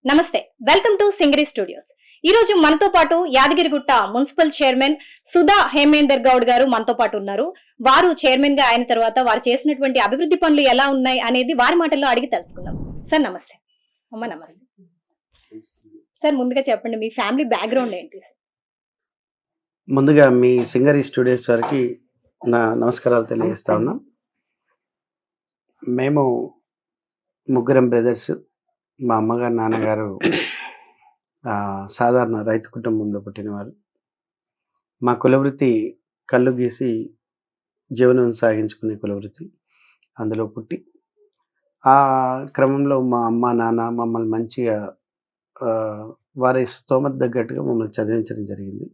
నమస్తే, welcome to Singari studios. ఈ రోజు మనతో పాటు యాదగిరిగుట్ట మున్సిపల్ చైర్మన్ సుధా హేమేందర్ గౌడ్ గారు మనతో పాటు ఉన్నారు. వారు చైర్మన్ గా అయిన తర్వాత వారు చేసినటువంటి అభివృద్ధి పనులు ఎలా ఉన్నాయి అనేది వారి మాటల్లో అడిగి తెలుసుకుందాం. సార్ నమస్తే. అమ్మ నమస్తే. సార్ ముందుగా చెప్పండి, మీ ఫ్యామిలీ బ్యాక్గ్రౌండ్ ఏంటి? ముందుగా మీ సింగరి స్టూడియోస్ వారికి నా నమస్కారాలు తెలియజేస్తా ఉన్నాం. మేము ముగ్గురం బ్రదర్స్. మా అమ్మగారు నాన్నగారు సాధారణ రైతు కుటుంబంలో పుట్టినవారు. మా కులవృత్తి కళ్ళు గీసి జీవనం సాగించుకునే కులవృత్తి. అందులో పుట్టి ఆ క్రమంలో మా అమ్మ నాన్న మమ్మల్ని మంచిగా వారి స్తోమత తగ్గట్టుగా మమ్మల్ని చదివించడం జరిగింది.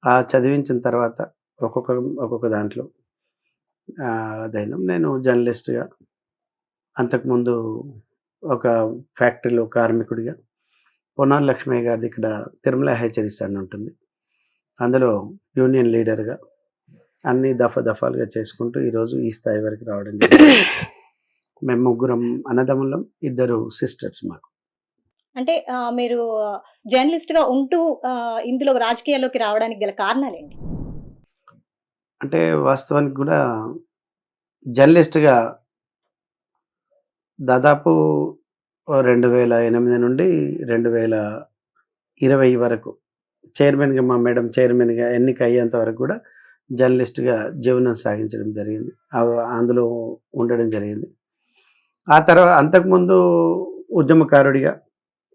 ఆ చదివించిన తర్వాత ఒక్కొక్క దాంట్లో అదైనా నేను జర్నలిస్ట్గా, అంతకుముందు ఒక ఫ్యాక్టరీలో కార్మికుడిగా, పొన్నాల లక్ష్మయ్య గారిది ఇక్కడ తిరుమల హెచ్చరీస్ అని ఉంటుంది, అందులో యూనియన్ లీడర్గా అన్ని దఫాలుగా చేసుకుంటూ ఈరోజు ఈ స్థాయి వరకు రావడం జరిగింది. మేము ముగ్గురం అన్నదమ్ములం, 2 సిస్టర్స్ మాకు. అంటే మీరు జర్నలిస్ట్ గా ఉంటూ ఇందులో రాజకీయాల్లోకి రావడానికి గల కారణాలేంటి? అంటే వాస్తవానికి కూడా జర్నలిస్ట్గా దాదాపు 2008 నుండి 2020 వరకు చైర్మన్గా, మా మేడం చైర్మన్గా ఎన్నిక అయ్యేంత వరకు కూడా జర్నలిస్ట్గా జీవనం సాగించడం జరిగింది. అందులో ఉండడం జరిగింది. ఆ తర్వాత అంతకుముందు ఉద్యమకారుడిగా,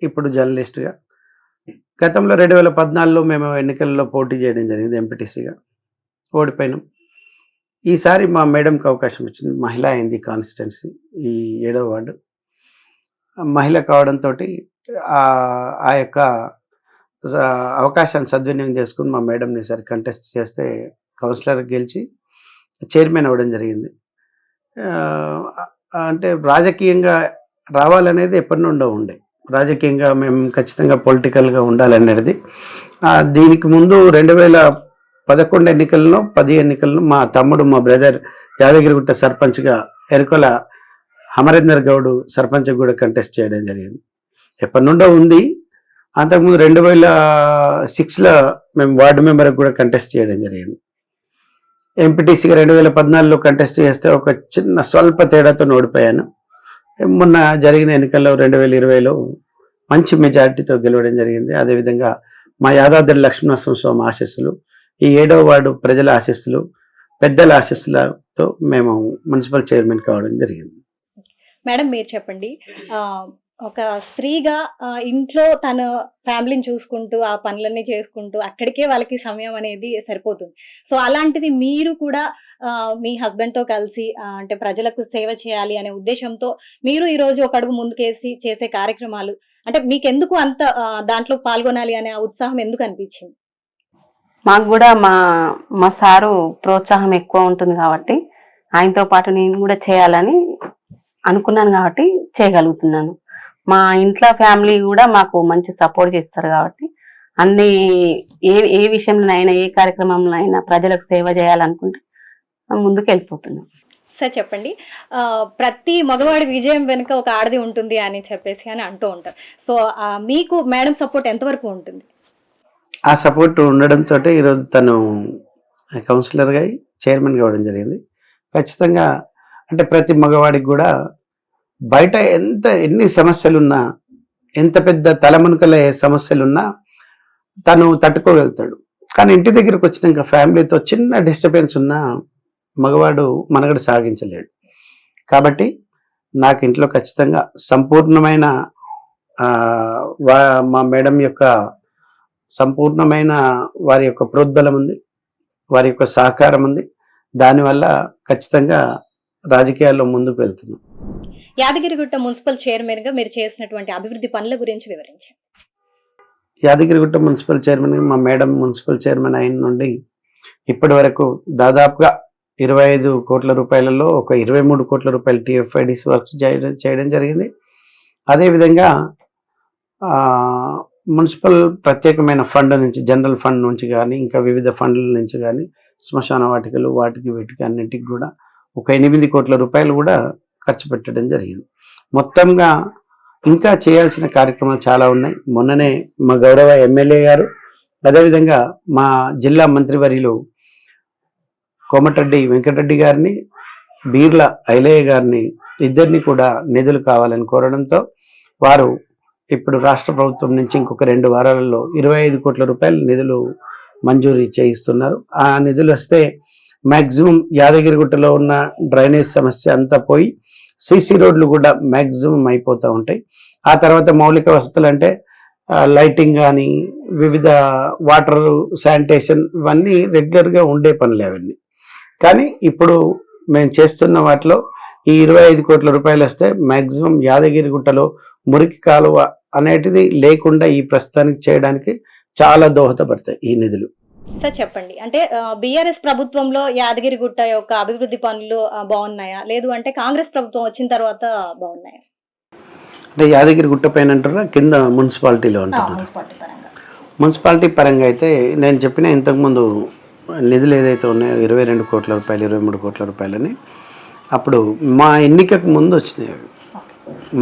ఇప్పుడు జర్నలిస్ట్గా. గతంలో 2014లో మేము ఎన్నికల్లో పోటీ చేయడం జరిగింది, ఎంపీటీసీగా ఓడిపోయినాం. ఈసారి మా మేడంకి అవకాశం వచ్చింది. మహిళ అయింది కాన్స్టిట్యున్సీ, ఈ 7వ వార్డు మహిళ కావడంతో ఆ యొక్క అవకాశాన్ని సద్వినియోగం చేసుకుని మా మేడంని ఈసారి కంటెస్ట్ చేస్తే కౌన్సిలర్ గెలిచి చైర్మన్ అవ్వడం జరిగింది. అంటే రాజకీయంగా రావాలనేది ఎప్పటి నుండో ఉండే, రాజకీయంగా మేము ఖచ్చితంగా పొలిటికల్గా ఉండాలనేది. దీనికి ముందు 2011 ఎన్నికల్లో 10 ఎన్నికల్లో మా తమ్ముడు, మా బ్రదర్ యాదగిరిగుట్ట సర్పంచ్గా ఎరుకల అమరేందర్ గౌడ్ సర్పంచ్ కూడా కంటెస్ట్ చేయడం జరిగింది. ఎప్పటి నుండో ఉంది. అంతకుముందు 2006లో మేము వార్డు మెంబర్కి కూడా కంటెస్ట్ చేయడం జరిగింది. ఎంపీటీసీగా 2014లో కంటెస్ట్ చేస్తే ఒక చిన్న స్వల్ప తేడాతో ఓడిపోయాను. మొన్న జరిగిన ఎన్నికల్లో 2020లో మంచి మెజార్టీతో గెలవడం జరిగింది. అదేవిధంగా మా యాదాద్రి లక్ష్మీనరసింహస్వామి ఆశీస్సులు, ఈ 7వ వార్డు ప్రజల ఆశీస్సులు, పెద్దల ఆశీస్సులతో మేము మున్సిపల్ చైర్మన్ కావడం జరిగింది. మేడం మీరు చెప్పండి, ఒక స్త్రీగా ఇంట్లో తన ఫ్యామిలీని చూసుకుంటూ ఆ పనులన్నీ చేసుకుంటూ అక్కడికే వాళ్ళకి సమయం అనేది సరిపోతుంది. సో అలాంటిది మీరు కూడా మీ హస్బెండ్తో కలిసి అంటే ప్రజలకు సేవ చేయాలి అనే ఉద్దేశంతో మీరు ఈరోజు ఒక అడుగు ముందుకేసి చేసే కార్యక్రమాలు, అంటే మీకెందుకు అంత దాంట్లో పాల్గొనాలి అనే ఉత్సాహం ఎందుకు అనిపించింది? మాకు కూడా మా సారు ప్రోత్సాహం ఎక్కువ ఉంటుంది కాబట్టి ఆయనతో పాటు నేను కూడా చేయాలని అనుకున్నాను కాబట్టి చేయగలుగుతున్నాను. మా ఇంట్లో ఫ్యామిలీ కూడా మాకు మంచి సపోర్ట్ చేస్తారు కాబట్టి అన్ని ఏ విషయంలోనైనా, ఏ కార్యక్రమంలో అయినా ప్రజలకు సేవ చేయాలనుకుంటే ముందుకు వెళ్ళిపోతున్నాం. సార్ చెప్పండి, ప్రతి మగవాడి విజయం వెనుక ఒక ఆడది ఉంటుంది అని చెప్పేసి అని అంటూ ఉంటారు. సో మీకు మేడం సపోర్ట్ ఎంతవరకు ఉంటుంది? ఆ సపోర్ట్ ఉండడంతో ఈరోజు తను కౌన్సిలర్గా చైర్మన్ కావడం జరిగింది. ఖచ్చితంగా అంటే ప్రతి మగవాడికి కూడా బయట ఎన్ని సమస్యలున్నా, ఎంత పెద్ద తలమునకలే సమస్యలున్నా తను తట్టుకోగలుగుతాడు. కానీ ఇంటి దగ్గరకు వచ్చినాక ఫ్యామిలీతో చిన్న డిస్టర్బెన్స్ ఉన్నా మగవాడు మనుగడ సాగించలేడు. కాబట్టి నాకు ఇంట్లో ఖచ్చితంగా సంపూర్ణమైన మా మేడం యొక్క సంపూర్ణమైన వారి యొక్క ప్రోద్బలం ఉంది, వారి యొక్క సహకారం ఉంది. దానివల్ల ఖచ్చితంగా రాజకీయాల్లో ముందుకు వెళ్తున్నాం. యాదగిరిగుట్ట మున్సిపల్ చైర్మన్ గా మీరు చేసినటువంటి అభివృద్ధి పనుల గురించి వివరించండి. యాదగిరిగుట్ట మున్సిపల్ చైర్మన్ మా మేడం మున్సిపల్ చైర్మన్ అయిన నుండి ఇప్పటి వరకు దాదాపుగా 25 కోట్ల రూపాయలలో ఒక 23 కోట్ల రూపాయలు TFIDC వర్క్స్ చేయడం జరిగింది. అదేవిధంగా మున్సిపల్ ప్రత్యేకమైన ఫండ్ నుంచి, జనరల్ ఫండ్ నుంచి కానీ, ఇంకా వివిధ ఫండ్ల నుంచి కానీ, శ్మశాన వాటికలు వీటికి అన్నింటికి కూడా ఒక 8 కోట్ల రూపాయలు కూడా ఖర్చు పెట్టడం జరిగింది. మొత్తంగా ఇంకా చేయాల్సిన కార్యక్రమాలు చాలా ఉన్నాయి. మొన్ననే మా గౌరవ ఎమ్మెల్యే గారు, అదేవిధంగా మా జిల్లా మంత్రివర్యులు కోమటిరెడ్డి వెంకటరెడ్డి గారిని, బీర్ల ఐలయ్య గారిని ఇద్దరిని కూడా నిధులు కావాలని కోరడంతో వారు ఇప్పుడు రాష్ట్ర ప్రభుత్వం నుంచి ఇంకొక 2 వారాలలో 25 కోట్ల రూపాయల నిధులు మంజూరు చేయిస్తున్నారు. ఆ నిధులు వస్తే మ్యాక్సిమం యాదగిరిగుట్టలో ఉన్న డ్రైనేజ్ సమస్య అంతా పోయి సీసీ రోడ్లు కూడా మ్యాక్సిమం అయిపోతూ ఉంటాయి. ఆ తర్వాత మౌలిక వసతులు అంటే లైటింగ్ కానీ, వివిధ వాటర్ శానిటేషన్, ఇవన్నీ రెగ్యులర్గా ఉండే పనులే అవన్నీ. కానీ ఇప్పుడు మేము చేస్తున్న వాటిలో ఈ 25 కోట్ల రూపాయలు వస్తే మ్యాక్సిమం యాదగిరిగుట్టలో మురికి కాలువ అనేటిది లేకుండా ఈ ప్రస్తుతానికి చేయడానికి చాలా దోహదపడతాయి ఈ నిధులు. సార్ చెప్పండి, అంటే బీఆర్ఎస్ ప్రభుత్వంలో యాదగిరిగుట్ట యొక్క అభివృద్ధి పనులు బాగున్నాయా, లేదు అంటే కాంగ్రెస్ ప్రభుత్వం వచ్చిన తర్వాత బాగున్నాయా? అంటే యాదగిరిగుట్ట పైన అంటారా, కింద మున్సిపాలిటీలో అంటున్నారు? మున్సిపాలిటీ పరంగా అయితే నేను చెప్పిన ఇంతకుముందు నిధులు ఏదైతే ఉన్నాయో 22 కోట్ల రూపాయలు, 23 కోట్ల రూపాయలని అప్పుడు మా ఎన్నికకు ముందు వచ్చినాయి.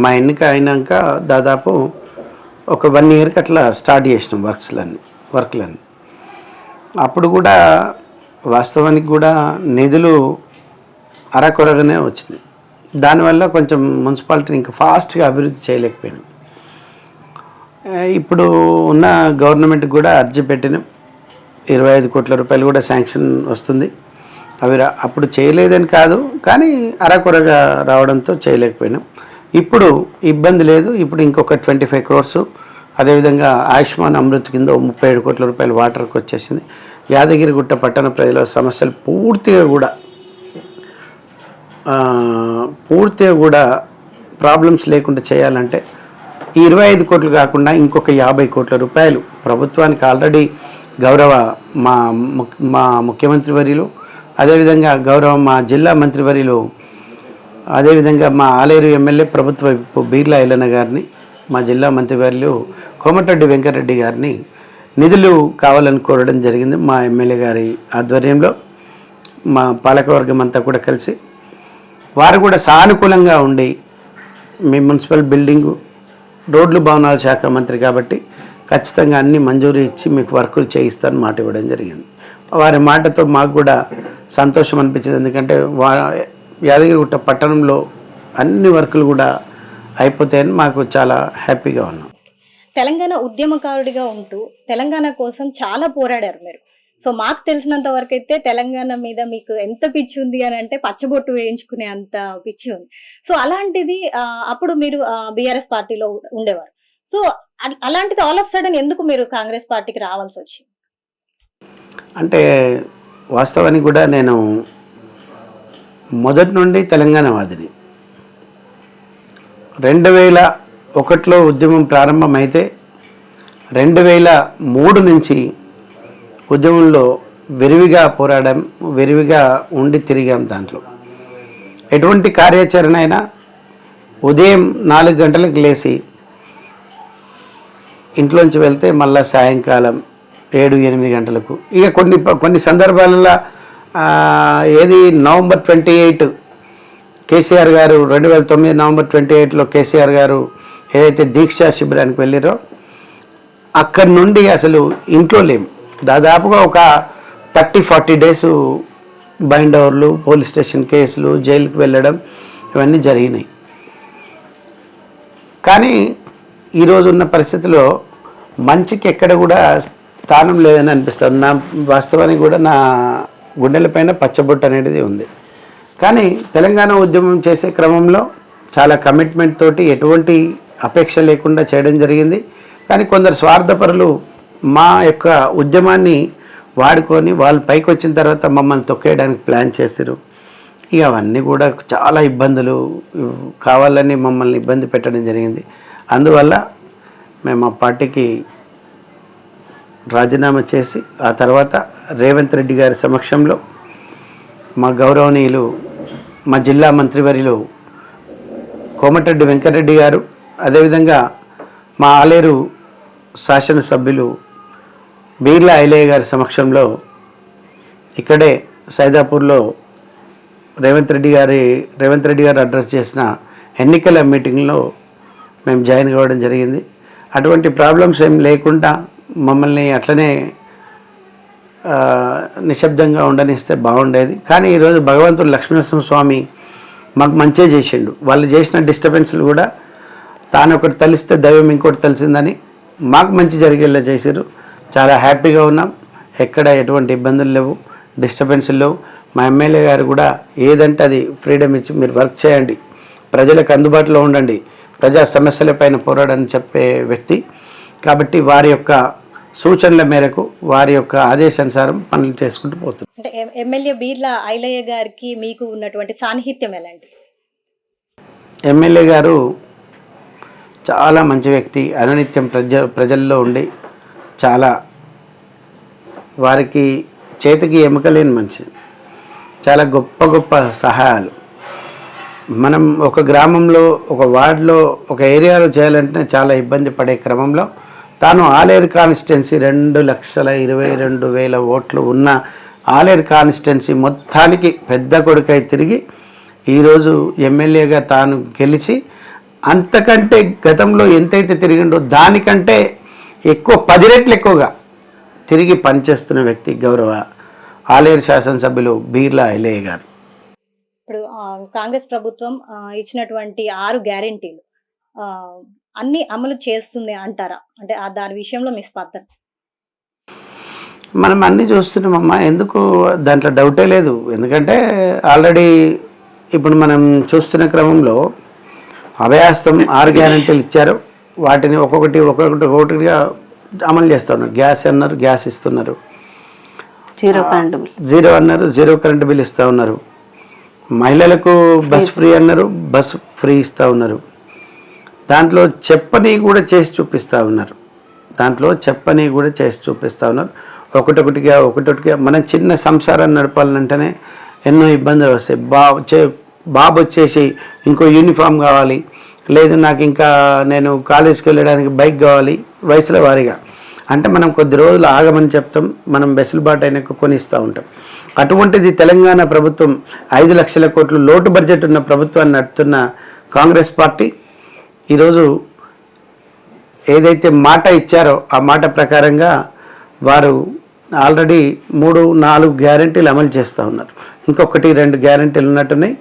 మా ఎన్నిక అయినాక దాదాపు ఒక 1 ఇయర్కి అట్లా స్టార్ట్ చేసినాం వర్క్లన్నీ. అప్పుడు కూడా వాస్తవానికి కూడా నిధులు అరకొరగానే వచ్చినాయి. దానివల్ల కొంచెం మున్సిపాలిటీని ఇంకా ఫాస్ట్గా అభివృద్ధి చేయలేకపోయినాం. ఇప్పుడు ఉన్న గవర్నమెంట్ కూడా అర్జీ పెట్టినాం, 25 కోట్ల రూపాయలు కూడా శాంక్షన్ వస్తుంది. అవి అప్పుడు చేయలేదని కాదు, కానీ అరకొరగా రావడంతో చేయలేకపోయినాం. ఇప్పుడు ఇబ్బంది లేదు. ఇప్పుడు ఇంకొక 25 crores, అదేవిధంగా ఆయుష్మాన్ అమృత్ కింద 37 కోట్ల రూపాయలు వాటర్కి వచ్చేసింది. యాదగిరిగుట్ట పట్టణ ప్రజల సమస్యలు పూర్తిగా కూడా ప్రాబ్లమ్స్ లేకుండా చేయాలంటే ఈ 25 కోట్లు కాకుండా ఇంకొక 50 కోట్ల రూపాయలు ప్రభుత్వానికి ఆల్రెడీ గౌరవ మా ముఖ్యమంత్రి వర్యులు, అదేవిధంగా గౌరవ మా జిల్లా మంత్రివర్యులు, అదేవిధంగా మా ఆలేరు ఎమ్మెల్యే ప్రభుత్వ బీర్ల ఐలన్న గారిని, మా జిల్లా మంత్రివర్యులు కోమటిరెడ్డి వెంకటరెడ్డి గారిని నిధులు కావాలని కోరడం జరిగింది. మా ఎమ్మెల్యే గారి ఆధ్వర్యంలో మా పాలకవర్గం అంతా కూడా కలిసి వారు కూడా సానుకూలంగా ఉండి మీ మున్సిపల్ బిల్డింగు, రోడ్లు భవనాల శాఖ మంత్రి కాబట్టి ఖచ్చితంగా అన్ని మంజూరు ఇచ్చి మీకు వర్కులు చేయిస్తాను మాట ఇవ్వడం జరిగింది. వారి మాటతో మాకు కూడా సంతోషం అనిపించింది. ఎందుకంటే యాదగిరిగుట్ట పట్టణంలో అన్ని వర్కులు కూడా అయిపోతాయని మాకు చాలా హ్యాపీగా ఉన్నాం. తెలంగాణ ఉద్యమకారుడిగా ఉంటూ తెలంగాణ కోసం చాలా పోరాడారు మీరు. సో మాకు తెలిసినంత వరకు అయితే తెలంగాణ మీద మీకు ఎంత పిచ్చి ఉంది అని అంటే పచ్చబొట్టు వేయించుకునే అంత పిచ్చి ఉంది. సో అలాంటిది అప్పుడు మీరు బీఆర్ఎస్ పార్టీలో ఉండేవారు. సో అలాంటిది ఆల్ ఆఫ్ సడన్ ఎందుకు మీరు కాంగ్రెస్ పార్టీకి రావాల్సి వచ్చింది? అంటే వాస్తవానికి కూడా నేను మొదటి నుండి తెలంగాణ వాదిని. 2001లో ఉద్యమం ప్రారంభమైతే 2003 నుంచి ఉద్యమంలో విరివిగా పోరాడాం, విరివిగా ఉండి తిరిగాం. దాంట్లో ఎటువంటి కార్యాచరణ అయినా ఉదయం 4 గంటలకు లేచి ఇంట్లోంచి వెళ్తే మళ్ళీ సాయంకాలం 7-8 గంటలకు. ఇక కొన్ని సందర్భాలలో ఏది నవంబర్ 28 కేసీఆర్ గారు 2009 నవంబర్ 28లో కేసీఆర్ గారు ఏదైతే దీక్షా శిబిరానికి వెళ్ళారో అక్కడి నుండి అసలు ఇంట్లో లేము. దాదాపుగా ఒక 30-40 డేస్ బైండ్ ఓవర్లు, పోలీస్ స్టేషన్ కేసులు, జైలుకి వెళ్ళడం ఇవన్నీ జరిగినాయి. కానీ ఈరోజు ఉన్న పరిస్థితిలో మంచికి ఎక్కడ కూడా స్థానం లేదని అనిపిస్తుంది. నా వాస్తవానికి కూడా నా గుండెలపైన పచ్చబొట్టు అనేది ఉంది. కానీ తెలంగాణ ఉద్యమం చేసే క్రమంలో చాలా కమిట్మెంట్ తోటి ఎటువంటి అపేక్ష లేకుండా చేయడం జరిగింది. కానీ కొందరు స్వార్థపరులు మా యొక్క ఉద్యమాన్ని వాడుకొని వాళ్ళు పైకి వచ్చిన తర్వాత మమ్మల్ని తొక్కేయడానికి ప్లాన్ చేశారు. ఇక అవన్నీ కూడా చాలా ఇబ్బందులు, కావాలని మమ్మల్ని ఇబ్బంది పెట్టడం జరిగింది. అందువల్ల మేము ఆ పార్టీకి రాజీనామా చేసి ఆ తర్వాత రేవంత్ రెడ్డి గారి సమక్షంలో మా గౌరవనీయులు మా జిల్లా మంత్రివర్యులు కోమటిరెడ్డి వెంకటరెడ్డి గారు, అదేవిధంగా మా ఆలేరు శాసనసభ్యులు బీర్ల ఐలయ్య గారి సమక్షంలో ఇక్కడే సైదాపూర్లో రేవంత్ రెడ్డి గారు అడ్రస్ చేసిన ఎన్నికల మీటింగ్లో మేము జాయిన్ కావడం జరిగింది. అటువంటి ప్రాబ్లమ్స్ ఏం లేకుండా మమ్మల్ని అట్లనే నిశ్శబ్దంగా ఉండనిస్తే బాగుండేది. కానీ ఈరోజు భగవంతుడు లక్ష్మీనరసింహస్వామి మాకు మంచిగా చేసిండు. వాళ్ళు చేసిన డిస్టర్బెన్స్లు కూడా తాను ఒకటి తలిస్తే దైవం ఇంకోటి తెలిసిందని మాకు మంచి జరిగేలా చేశారు. చాలా హ్యాపీగా ఉన్నాం. ఎక్కడ ఎటువంటి ఇబ్బందులు లేవు, డిస్టర్బెన్స్లు లేవు. మా ఎమ్మెల్యే గారు కూడా ఏదంటే అది ఫ్రీడమ్ ఇచ్చి మీరు వర్క్ చేయండి, ప్రజలకు అందుబాటులో ఉండండి, ప్రజా సమస్యలపైన పోరాడని చెప్పే వ్యక్తి. కాబట్టి వారి యొక్క సూచనల మేరకు వారి యొక్క ఆదేశానుసారం పనులు చేసుకుంటూ పోతుంది. అంటే ఎమ్మెల్యే బీర్లా ఐలయ్య గారికి మీకు ఉన్నటువంటి సాన్నిహిత్యం ఎలాంటి? ఎమ్మెల్యే గారు చాలా మంచి వ్యక్తి. అనునిత్యం ప్రజల్లో ఉండి చాలా వారికి చేతికి ఎముకలేని మనిషి. చాలా గొప్ప గొప్ప సహాయాలు. మనం ఒక గ్రామంలో, ఒక వార్డులో, ఒక ఏరియాలో చేయాలంటే చాలా ఇబ్బంది పడే క్రమంలో తాను ఆలేరు కాన్స్టిట్యున్సీ 2,22,000 ఓట్లు ఉన్న ఆలేరు కాన్స్టిట్యున్సీ మొత్తానికి పెద్ద కొడుకై తిరిగి ఈరోజు ఎమ్మెల్యేగా తాను గెలిచి అంతకంటే గతంలో ఎంతైతే తిరిగిండో దానికంటే ఎక్కువ 10 రెట్లు ఎక్కువగా తిరిగి పనిచేస్తున్న వ్యక్తి గౌరవ ఆలేరు శాసనసభ్యులు బీర్లా ఐలయ్య గారు. ఇప్పుడు కాంగ్రెస్ ప్రభుత్వం ఇచ్చినటువంటి 6 గ్యారెంటీలు అన్ని అమలు చేస్తుంది అంటారా? అంటే దాని విషయంలో మీ స్పందన? మనం అన్నీ చూస్తున్నామమ్మా, ఎందుకు దాంట్లో డౌటే లేదు. ఎందుకంటే ఆల్రెడీ ఇప్పుడు మనం చూస్తున్న క్రమంలో అభయాస్తం 6 గ్యారెంటీలు ఇచ్చారు. వాటిని ఒక్కొక్కటిగా అమలు చేస్తూ ఉన్నారు. గ్యాస్ అన్నారు, గ్యాస్ ఇస్తున్నారు. జీరో అన్నారు, జీరో కరెంటు బిల్ ఇస్తూ ఉన్నారు. మహిళలకు బస్ ఫ్రీ అన్నారు, బస్ ఫ్రీ ఇస్తూ ఉన్నారు. దాంట్లో చెప్పని కూడా చేసి చూపిస్తూ ఉన్నారు. ఒకటొకటిగా మనం చిన్న సంసారాన్ని నడపాలంటేనే ఎన్నో ఇబ్బందులు వస్తాయి. బాబు వచ్చేసి ఇంకో యూనిఫామ్ కావాలి, లేదు నాకు ఇంకా నేను కాలేజీకి వెళ్ళడానికి బైక్ కావాలి, వయసుల వారీగా అంటే మనం కొద్ది రోజులు ఆగమని చెప్తాం, మనం వెసులుబాటు అయినా కొనిస్తూ ఉంటాం. అటువంటిది తెలంగాణ ప్రభుత్వం 5 లక్షల కోట్లు లోటు బడ్జెట్ ఉన్న ప్రభుత్వాన్ని నడుపుతున్న కాంగ్రెస్ పార్టీ ఈరోజు ఏదైతే మాట ఇచ్చారో ఆ మాట ప్రకారంగా వారు ఆల్రెడీ 3-4 గ్యారెంటీలు అమలు చేస్తూ ఉన్నారు. ఇంకొకటి 2 గ్యారెంటీలు ఉన్నట్టున్నాయి.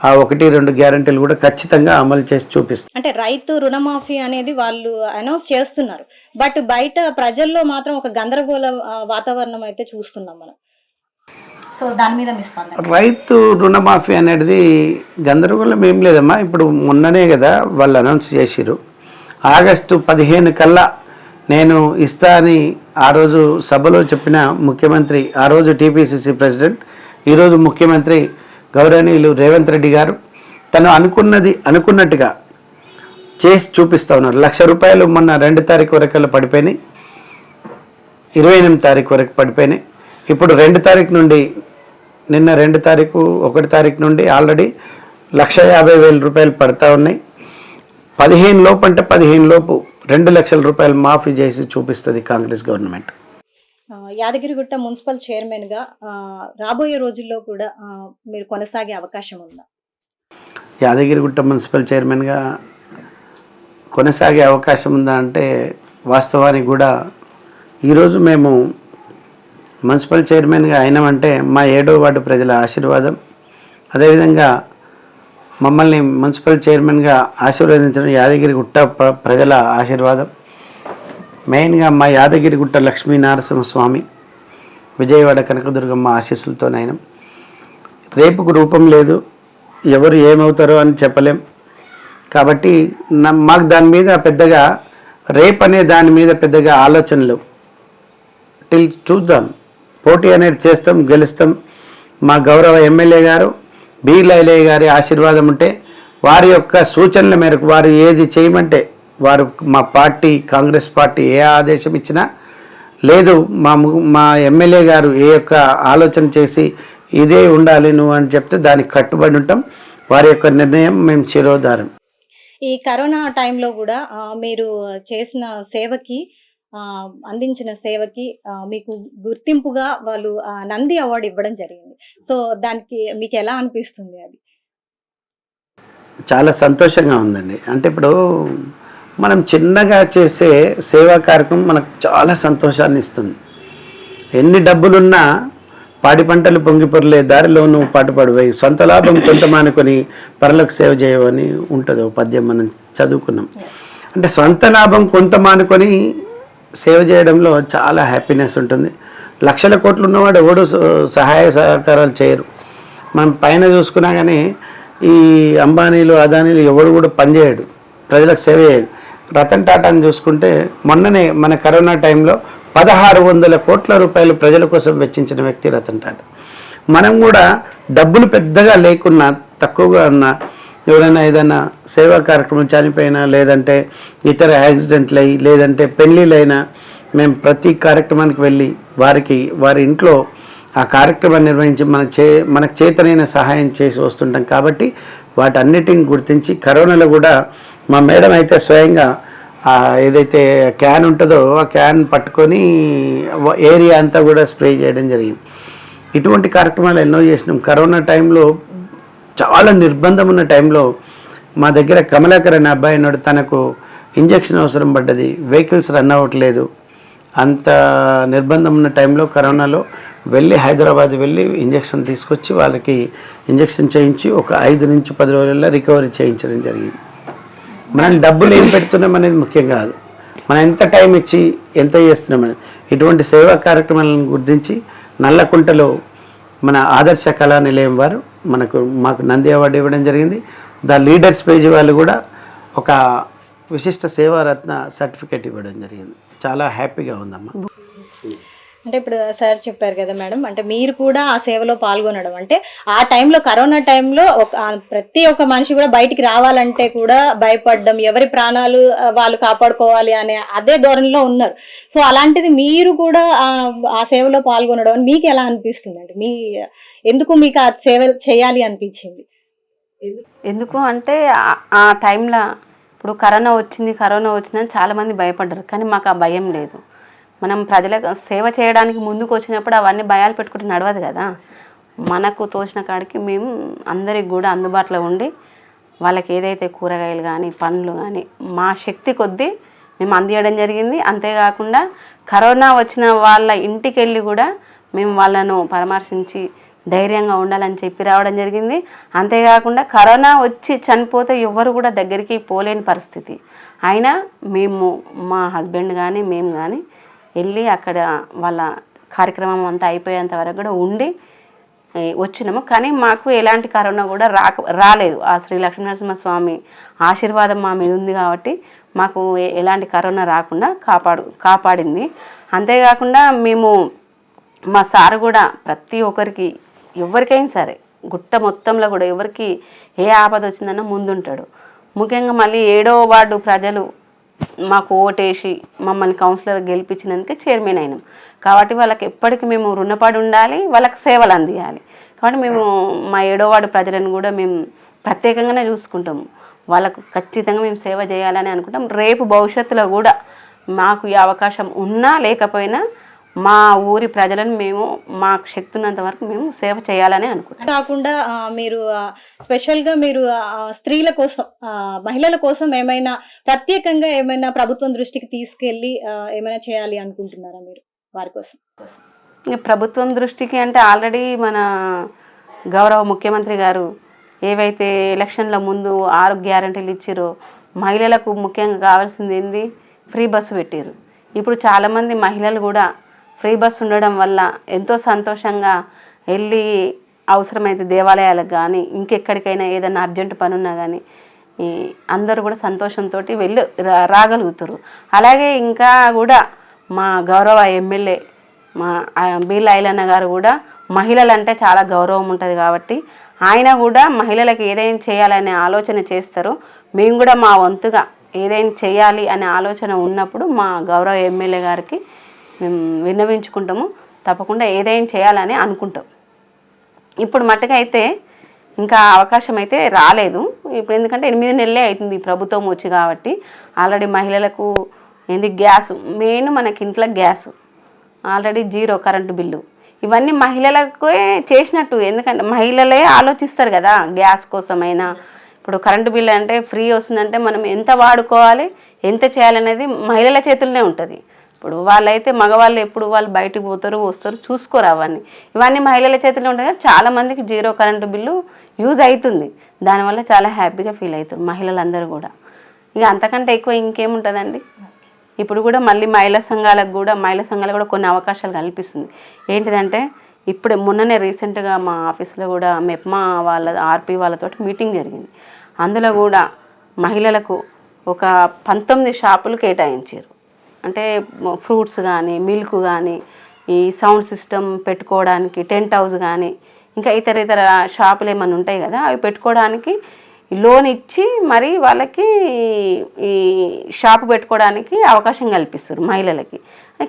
ఆ 1-2 గ్యారెంటీలు కూడా ఖచ్చితంగా అమలు చేసి చూపిస్తారు. అంటే రైతు రుణమాఫీ అనేది వాళ్ళు అనౌన్స్ చేస్తున్నారు, బట్ బయట ప్రజల్లో మాత్రం ఒక గందరగోళ వాతావరణం అయితే చూస్తున్నాం మనం. సో దాని మీద మీ స్పందన? రైతు రుణమాఫీ అనేది గందరగోళం ఏం లేదమ్మా. ఇప్పుడు మొన్ననే కదా వాళ్ళు అనౌన్స్ చేసిరు, ఆగస్టు 15 కల్లా నేను ఇస్తా అని ఆ రోజు సభలో చెప్పిన ముఖ్యమంత్రి, ఆ రోజు టీపీసీసీ ప్రెసిడెంట్, ఈరోజు ముఖ్యమంత్రి గౌరవనీయులు రేవంత్ రెడ్డి గారు తను అనుకున్నట్టుగా చేసి చూపిస్తూ ఉన్నారు. 1,00,000 రూపాయలు మొన్న 2 తారీఖు వరకు పడిపోయినాయి, 28 తారీఖు వరకు పడిపోయినాయి. ఇప్పుడు 2 తారీఖు నుండి, నిన్న 2 తారీఖు 1 తారీఖు నుండి ఆల్రెడీ 1,50,000 రూపాయలు పడతా ఉన్నాయి. 15 లోపు అంటే 15 లోపు 2 లక్షల రూపాయలు మాఫీ చేసి చూపిస్తుంది కాంగ్రెస్ గవర్నమెంట్. యాదగిరిగుట్ట మున్సిపల్ చైర్మన్గా రాబోయే రోజుల్లో కూడా మీరు కొనసాగే అవకాశం ఉందా? యాదగిరిగుట్ట మున్సిపల్ చైర్మన్గా కొనసాగే అవకాశం ఉందా అంటే వాస్తవానికి కూడా ఈరోజు మేము మున్సిపల్ చైర్మన్గా అయినామంటే మా 7వ వార్డు ప్రజల ఆశీర్వాదం, అదేవిధంగా మమ్మల్ని మున్సిపల్ చైర్మన్గా ఆశీర్వదించిన యాదగిరిగుట్ట ప్రజల ఆశీర్వాదం, మెయిన్గా మా యాదగిరిగుట్ట లక్ష్మీనరసింహస్వామి, విజయవాడ కనకదుర్గమ్మ ఆశీస్సులతోనైనా. రేపుకు రూపం లేదు, ఎవరు ఏమవుతారో అని చెప్పలేం. కాబట్టి మాకు దాని మీద పెద్దగా రేపు అనే దాని మీద పెద్దగా ఆలోచనలు చూద్దాం. పోటీ అనేది చేస్తాం, గెలుస్తాం. మా గౌరవ ఎమ్మెల్యే గారు బీర్లా ఐలయ్య గారి ఆశీర్వాదం ఉంటే, వారి యొక్క సూచనల మేరకు వారు ఏది చేయమంటే వారు, మా పార్టీ కాంగ్రెస్ పార్టీ ఏ ఆదేశం ఇచ్చినా, లేదు మా ఎమ్మెల్యే గారు ఏ యొక్క ఆలోచన చేసి ఇదే ఉండాలి నువ్వు అని చెప్తే దానికి కట్టుబడి ఉంటాం. వారి యొక్క నిర్ణయం మేము శిరోధారం. ఈ కరోనా టైంలో కూడా మీరు చేసిన సేవకి, అందించిన సేవకి మీకు గుర్తింపుగా వాళ్ళు నంది అవార్డు ఇవ్వడం జరిగింది. సో దానికి మీకు ఎలా అనిపిస్తుంది? అది చాలా సంతోషంగా ఉందండి. అంటే ఇప్పుడు మనం చిన్నగా చేసే సేవా కార్యక్రమం మనకు చాలా సంతోషాన్ని ఇస్తుంది. ఎన్ని డబ్బులున్నా పాడి పంటలు పొంగిపొరలే దారిలో నువ్వు పాటుపడిపోయి సొంత లాభం కొంత మానుకొని పరులకు సేవ చేయవని ఉంటుంది ఒక పద్యం మనం చదువుకున్నాం. అంటే సొంత లాభం కొంత మానుకొని సేవ చేయడంలో చాలా హ్యాపీనెస్ ఉంటుంది. లక్షల కోట్లు ఉన్నవాడు ఎవడు సహాయ సహకారాలు చేయరు. మనం పైన చూసుకున్నా కానీ ఈ అంబానీలు అదానీలు ఎవడు కూడా పనిచేయడు, ప్రజలకు సేవ చేయడు. రతన్ టాటాని చూసుకుంటే మొన్ననే మన కరోనా టైంలో 1600 కోట్ల రూపాయలు ప్రజల కోసం వెచ్చించిన వ్యక్తి రతన్ టాటా. మనం కూడా డబ్బులు పెద్దగా లేకున్నా తక్కువగా ఉన్నా ఎవరైనా ఏదైనా సేవా కార్యక్రమం చనిపోయినా లేదంటే ఇతర యాక్సిడెంట్లు అయ్యి లేదంటే పెళ్ళిళ్ళైనా మేము ప్రతి కార్యక్రమానికి వెళ్ళి వారి ఇంట్లో ఆ కార్యక్రమాన్ని నిర్వహించి మనకు చేతనైన సహాయం చేసి వస్తుంటాం. కాబట్టి వాటన్నిటిని గుర్తించి కరోనాలో కూడా మా మేడం అయితే స్వయంగా ఏదైతే క్యాన్ ఉంటుందో ఆ క్యాన్ పట్టుకొని ఏరియా అంతా కూడా స్ప్రే చేయడం జరిగింది. ఇటువంటి కార్యక్రమాలు ఎన్నో చేసినాం. కరోనా టైంలో చాలా నిర్బంధం ఉన్న టైంలో మా దగ్గర కమలాకర్ అనే అబ్బాయి ఉన్నాడు. తనకు ఇంజక్షన్ అవసరం పడ్డది, వెహికల్స్ రన్ అవ్వట్లేదు. అంత నిర్బంధం ఉన్న టైంలో కరోనాలో హైదరాబాద్ వెళ్ళి ఇంజక్షన్ తీసుకొచ్చి వాళ్ళకి ఇంజక్షన్ చేయించి ఒక 5 నుంచి 10 రోజుల్లో రికవరీ చేయించడం జరిగింది. మనం డబ్బులు ఏం పెడుతున్నాం అనేది ముఖ్యం కాదు, మనం ఎంత టైం ఇచ్చి ఎంత చేస్తున్నాం అనేది. ఇటువంటి సేవా కార్యక్రమాలను గుర్తించి నల్లకుంటలో మన ఆదర్శ కళా నిలయం వారు మాకు నంది అవార్డు ఇవ్వడం జరిగింది. ద లీడర్స్ పేజ్ వాళ్ళు కూడా ఒక విశిష్ట సేవారత్న సర్టిఫికేట్ ఇవ్వడం జరిగింది. చాలా హ్యాపీగా ఉందమ్మా. అంటే ఇప్పుడు సార్ చెప్పారు కదా మేడం, అంటే మీరు కూడా ఆ సేవలో పాల్గొనడం అంటే ఆ టైంలో కరోనా టైంలో ప్రతి ఒక్క మనిషి కూడా బయటికి రావాలంటే కూడా భయపడడం, ఎవరి ప్రాణాలు వాళ్ళు కాపాడుకోవాలి అనే అదే ధోరణిలో ఉన్నారు. సో అలాంటిది మీరు కూడా ఆ సేవలో పాల్గొనడం మీకు ఎలా అనిపిస్తుంది అండి? ఎందుకు మీకు ఆ సేవ చేయాలి అనిపించింది? ఎందుకు అంటే ఆ టైంలో ఇప్పుడు కరోనా వచ్చిందని చాలామంది భయపడ్డారు, కానీ మాకు ఆ భయం లేదు. మనం ప్రజలకు సేవ చేయడానికి ముందుకు వచ్చినప్పుడు అవన్నీ భయాలు పెట్టుకుంటే నడవదు కదా. మనకు తోచిన కాడికి మేము అందరికి కూడా అందుబాటులో ఉండి వాళ్ళకి ఏదైతే కూరగాయలు కానీ పండ్లు కానీ మా శక్తి కొద్దీ మేము అందియడం జరిగింది. అంతేకాకుండా కరోనా వచ్చిన వాళ్ళ ఇంటికి వెళ్ళి కూడా మేము వాళ్ళను పరామర్శించి ధైర్యంగా ఉండాలని చెప్పి రావడం జరిగింది. అంతేకాకుండా కరోనా వచ్చి చనిపోతే ఎవరు కూడా దగ్గరికి పోలేని పరిస్థితి. అయినా మేము మా హస్బెండ్ కానీ మేము కానీ వెళ్ళి అక్కడ వాళ్ళ కార్యక్రమం అంతా అయిపోయేంత వరకు కూడా ఉండి వచ్చినాము. కానీ మాకు ఎలాంటి కరోనా కూడా రాలేదు. ఆ శ్రీ లక్ష్మీనరసింహస్వామి ఆశీర్వాదం మా మీద ఉంది కాబట్టి మాకు ఎలాంటి కరోనా రాకుండా కాపాడింది. అంతేకాకుండా మేము మా సార్ కూడా ప్రతి ఒక్కరికి ఎవరికైనా సరే గుట్ట మొత్తంలో కూడా ఎవరికి ఏ ఆపద వచ్చిందన్నా ముందుంటాడు. ముఖ్యంగా మళ్ళీ 7వ వార్డు ప్రజలు మాకు ఓటేసి మమ్మల్ని కౌన్సిలర్ గెలిపించినందుకే చైర్మన్ అయినాం. కాబట్టి వాళ్ళకి ఎప్పటికీ మేము రుణపడి ఉండాలి, వాళ్ళకి సేవలు అందియాలి. కాబట్టి మేము మా 7వ వార్డు ప్రజలను కూడా మేము ప్రత్యేకంగానే చూసుకుంటాము. వాళ్ళకు ఖచ్చితంగా మేము సేవ చేయాలని అనుకుంటాం. రేపు భవిష్యత్తులో కూడా మాకు ఈ అవకాశం ఉన్నా లేకపోయినా మా ఊరి ప్రజలను మేము మాకు శక్తి ఉన్నంత వరకు మేము సేవ చేయాలని అనుకుంటాం. కాకుండా మీరు స్పెషల్గా మీరు స్త్రీల కోసం మహిళల కోసం ఏమైనా ప్రత్యేకంగా ఏమైనా ప్రభుత్వం దృష్టికి తీసుకెళ్ళి ఏమైనా చేయాలి అనుకుంటున్నారా మీరు వారి కోసం? ప్రభుత్వం దృష్టికి అంటే ఆల్రెడీ మన గౌరవ ముఖ్యమంత్రి గారు ఏవైతే ఎలక్షన్ల ముందు 6 గ్యారంటీలు ఇచ్చారో మహిళలకు ముఖ్యంగా కావాల్సింది ఏంది, ఫ్రీ బస్సు పెట్టారు. ఇప్పుడు చాలామంది మహిళలు కూడా ఫ్రీ బస్ ఉండడం వల్ల ఎంతో సంతోషంగా వెళ్ళి అవసరమైతే దేవాలయాలకు కానీ ఇంకెక్కడికైనా ఏదైనా అర్జెంటు పని ఉన్నా కానీ అందరూ కూడా సంతోషంతో వెళ్ళి రాగలుగుతారు. అలాగే ఇంకా కూడా మా గౌరవ ఎమ్మెల్యే మా బీర్లా ఐలన్న గారు కూడా మహిళలంటే చాలా గౌరవం ఉంటుంది కాబట్టి ఆయన కూడా మహిళలకు ఏదైనా చేయాలనే ఆలోచన చేస్తారు. మేము కూడా మా వంతుగా ఏదైనా చేయాలి అనే ఆలోచన ఉన్నప్పుడు మా గౌరవ ఎమ్మెల్యే గారికి మేము విన్నవించుకుంటాము. తప్పకుండా ఏదైనా చేయాలని అనుకుంటాం. ఇప్పుడు మట్టుకైతే ఇంకా అవకాశం అయితే రాలేదు. ఇప్పుడు ఎందుకంటే 8 నెలలే అవుతుంది ప్రభుత్వం వచ్చి కాబట్టి ఆల్రెడీ మహిళలకు గ్యాస్ మెయిన్ మనకి ఇంట్లో గ్యాస్ ఆల్రెడీ 0 కరెంటు బిల్లు ఇవన్నీ మహిళలకే చేసినట్టు. ఎందుకంటే మహిళలే ఆలోచిస్తారు కదా గ్యాస్ కోసమైనా ఇప్పుడు కరెంటు బిల్ అంటే ఫ్రీ వస్తుందంటే మనం ఎంత వాడుకోవాలి, ఎంత చేయాలనేది మహిళల చేతుల్లోనే ఉంటుంది. ఇప్పుడు వాళ్ళైతే మగవాళ్ళు ఎప్పుడు వాళ్ళు బయటకు పోతారు వస్తారు చూసుకోరు, ఇవన్నీ మహిళల చేతుల్లో ఉంటాయి. కానీ చాలామందికి జీరో కరెంటు బిల్లు యూజ్ అవుతుంది, దానివల్ల చాలా హ్యాపీగా ఫీల్ అవుతారు మహిళలందరూ కూడా. ఇక అంతకంటే ఎక్కువ ఇంకేముంటుందండి. ఇప్పుడు కూడా మళ్ళీ మహిళా సంఘాలకు కూడా కొన్ని అవకాశాలు కల్పిస్తుంది. ఏంటిదంటే ఇప్పుడే మొన్ననే రీసెంట్గా మా ఆఫీస్లో కూడా మెప్మా వాళ్ళ ఆర్పి వాళ్ళతోటి మీటింగ్ జరిగింది. అందులో కూడా మహిళలకు ఒక 19 షాపులు కేటాయించారు. అంటే ఫ్రూట్స్ కానీ, మిల్క్ కానీ, ఈ సౌండ్ సిస్టమ్ పెట్టుకోవడానికి టెంట్ హౌస్ కానీ, ఇంకా ఇతర షాపులు ఏమైనా ఉంటాయి కదా, అవి పెట్టుకోవడానికి లోన్ ఇచ్చి మరి వాళ్ళకి ఈ షాపు పెట్టుకోవడానికి అవకాశం కల్పిస్తారు మహిళలకి.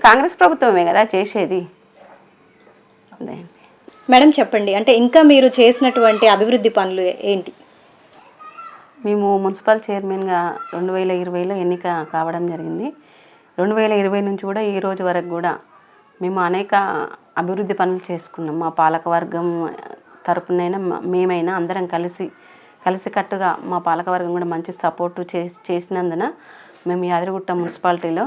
కాంగ్రెస్ ప్రభుత్వమే కదా చేసేది. అదే మేడం చెప్పండి, అంటే ఇంకా మీరు చేసినటువంటి అభివృద్ధి పనులు ఏంటి? మేము మున్సిపల్ చైర్మన్గా 2020లో ఎన్నిక కావడం జరిగింది. 2020 నుంచి కూడా ఈ రోజు వరకు కూడా మేము అనేక అభివృద్ధి పనులు చేసుకున్నాం. మా పాలకవర్గం తరపునైనా మేమైనా అందరం కలిసికట్టుగా మా పాలకవర్గం కూడా మంచి సపోర్టు చేసినందున మేము యాదగిరిగుట్ట మున్సిపాలిటీలో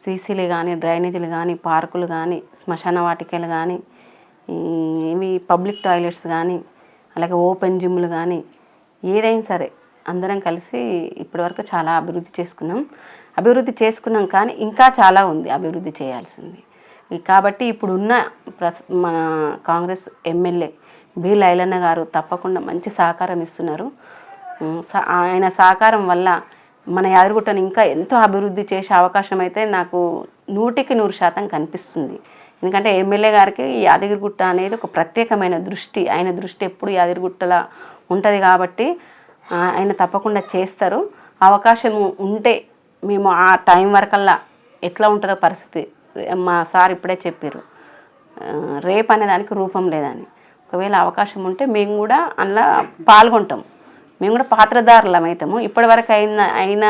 సీసీలు కానీ, డ్రైనేజీలు కానీ, పార్కులు కానీ, శ్మశాన వాటికలు కానీ, ఇవి పబ్లిక్ టాయిలెట్స్ కానీ, అలాగే ఓపెన్ జిమ్లు కానీ, ఏదైనా సరే అందరం కలిసి ఇప్పటివరకు చాలా అభివృద్ధి చేసుకున్నాం. కానీ ఇంకా చాలా ఉంది అభివృద్ధి చేయాల్సింది. కాబట్టి ఇప్పుడున్న మన కాంగ్రెస్ ఎమ్మెల్యే బి లైలన్న గారు తప్పకుండా మంచి సహకారం ఇస్తున్నారు. ఆయన సహకారం వల్ల మన యాదగిరిగుట్టను ఇంకా ఎంతో అభివృద్ధి చేసే అవకాశం అయితే నాకు 100% కనిపిస్తుంది. ఎందుకంటే ఎమ్మెల్యే గారికి యాదగిరిగుట్ట అనేది ఒక ప్రత్యేకమైన దృష్టి, ఆయన దృష్టి ఎప్పుడు యాదగిరిగుట్టలా ఉంటుంది. కాబట్టి ఆయన తప్పకుండా చేస్తారు. అవకాశం ఉంటే మేము ఆ టైం వరకల్లా ఎట్లా ఉంటుందో పరిస్థితి మా సార్ ఇప్పుడే చెప్పారు, రేపు అనేదానికి రూపం లేదని. ఒకవేళ అవకాశం ఉంటే మేము కూడా అందులో పాల్గొంటాం, మేము కూడా పాత్రధారులం అవుతాము. ఇప్పటివరకు అయిన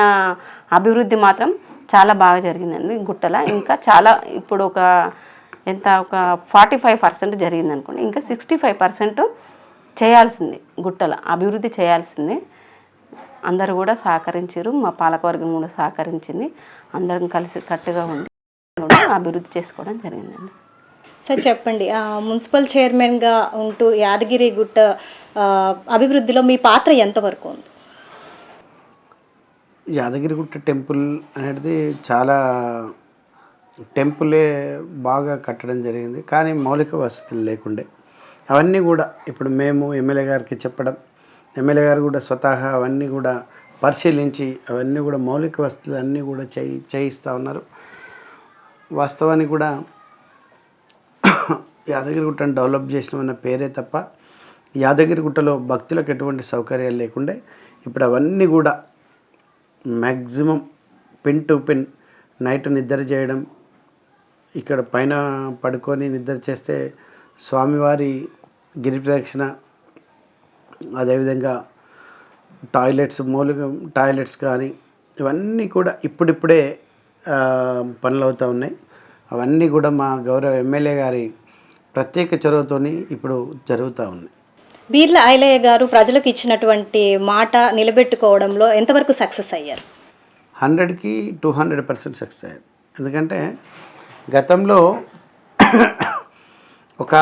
అభివృద్ధి మాత్రం చాలా బాగా జరిగిందండి గుట్టల. ఇంకా చాలా ఇప్పుడు ఒక 45% జరిగింది అనుకోండి. ఇంకా 65% చేయాల్సింది, గుట్టల అభివృద్ధి చేయాల్సింది. అందరూ కూడా సహకరించారు, మా పాలకవర్గం కూడా సహకరించింది. అందరం కలిసి కట్టుగా ఉండి అభివృద్ధి చేసుకోవడం జరిగిందండి. సార్ చెప్పండి, మున్సిపల్ చైర్మన్గా ఉంటూ యాదగిరిగుట్ట అభివృద్ధిలో మీ పాత్ర ఎంతవరకు ఉంది? యాదగిరిగుట్ట టెంపుల్ అనేది చాలా టెంపులే బాగా కట్టడం జరిగింది. కానీ మౌలిక వసతులు లేకుండే అవన్నీ కూడా ఇప్పుడు మేము ఎమ్మెల్యే గారికి చెప్పడం, ఎమ్మెల్యే గారు కూడా స్వతహా అవన్నీ కూడా పరిశీలించి అవన్నీ కూడా మౌలిక వసతులు అన్నీ కూడా చేయిస్తూ ఉన్నారు. వాస్తవానికి కూడా యాదగిరిగుట్టను డెవలప్ చేసినామన్న పేరే తప్ప యాదగిరిగుట్టలో భక్తులకు ఎటువంటి సౌకర్యాలు లేకుండే ఇప్పుడు అవన్నీ కూడా maximum pin to pin night నిద్ర చేయడం, ఇక్కడ పైన పడుకొని నిద్ర చేస్తే స్వామివారి గిరి ప్రదక్షిణ, అదేవిధంగా టాయిలెట్స్ కానీ ఇవన్నీ కూడా ఇప్పుడిప్పుడే పనులు అవుతూ ఉన్నాయి. అవన్నీ కూడా మా గౌరవ ఎమ్మెల్యే గారి ప్రత్యేక చొరవతోని ఇప్పుడు జరుగుతూ ఉన్నాయి. బీర్ల ఐలయ్య గారు ప్రజలకు ఇచ్చినటువంటి మాట నిలబెట్టుకోవడంలో ఎంతవరకు సక్సెస్ అయ్యారు? 100కి 200% సక్సెస్ అయ్యారు. ఎందుకంటే గతంలో ఒక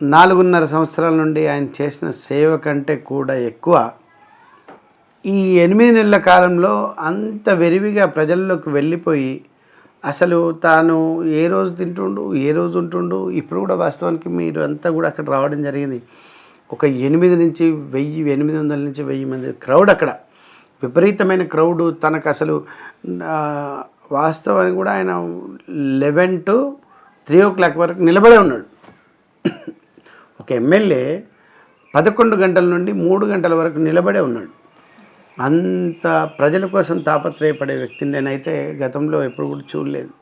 4.5 సంవత్సరాల నుండి ఆయన చేసిన సేవ కంటే కూడా ఎక్కువ ఈ 8 నెలల కాలంలో అంత వెరివిగా ప్రజల్లోకి వెళ్ళిపోయి అసలు తాను ఏ రోజు తింటుండు, ఏ రోజు ఉంటుండు. ఇప్పుడు కూడా వాస్తవానికి మీరు అంతా కూడా అక్కడ రావడం జరిగింది. ఒక 800 నుంచి 1000, 800 నుంచి 1000 మంది క్రౌడ్, అక్కడ విపరీతమైన క్రౌడ్. తనకు అసలు వాస్తవానికి కూడా ఆయన 11 to 3 o'clock వరకు నిలబడే ఉన్నాడు. ఒక ఎమ్మెల్యే 11 గంటల నుండి 3 గంటల వరకు నిలబడే ఉన్నాడు. అంత ప్రజల కోసం తాపత్రయపడే వ్యక్తిని నేనైతే గతంలో ఎప్పుడు కూడా చూడలేదు.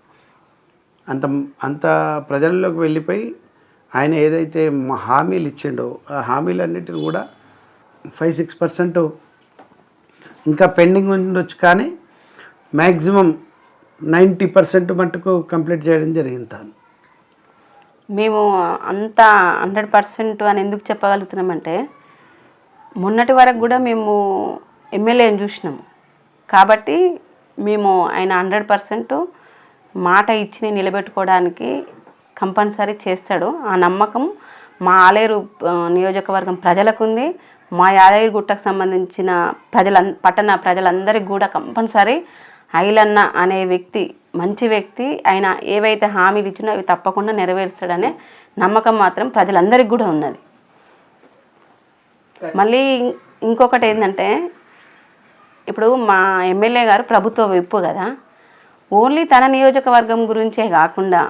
అంత ప్రజల్లోకి వెళ్ళిపోయి ఆయన ఏదైతే హామీలు ఇచ్చిండో ఆ హామీలన్నిటిని కూడా 5-6% ఇంకా పెండింగ్ ఉండొచ్చు, కానీ మ్యాక్సిమం 90% మట్టుకు కంప్లీట్ చేయడం జరిగింది. తాను మేము అంత 100% అని ఎందుకు చెప్పగలుగుతున్నామంటే మొన్నటి వరకు కూడా మేము ఎమ్మెల్యేని చూసినాము కాబట్టి మేము ఆయన 100% మాట ఇచ్చి నిలబెట్టుకోవడానికి కంపల్సరీ చేస్తాడు. ఆ నమ్మకం మా ఆలేరు నియోజకవర్గం ప్రజలకు ఉంది. మా యాదగిరిగుట్టకు సంబంధించిన పట్టణ ప్రజలందరికీ కూడా కంపల్సరీ ఐలన్న అనే వ్యక్తి మంచి వ్యక్తి, ఆయన ఏవైతే హామీలు ఇచ్చినో అవి తప్పకుండా నెరవేరుస్తాడనే నమ్మకం మాత్రం ప్రజలందరికీ కూడా ఉన్నది. మళ్ళీ ఇంకొకటి ఏంటంటే ఇప్పుడు మా ఎమ్మెల్యే గారు ప్రభుత్వ విప్పు కదా, ఓన్లీ తన నియోజకవర్గం గురించే కాకుండా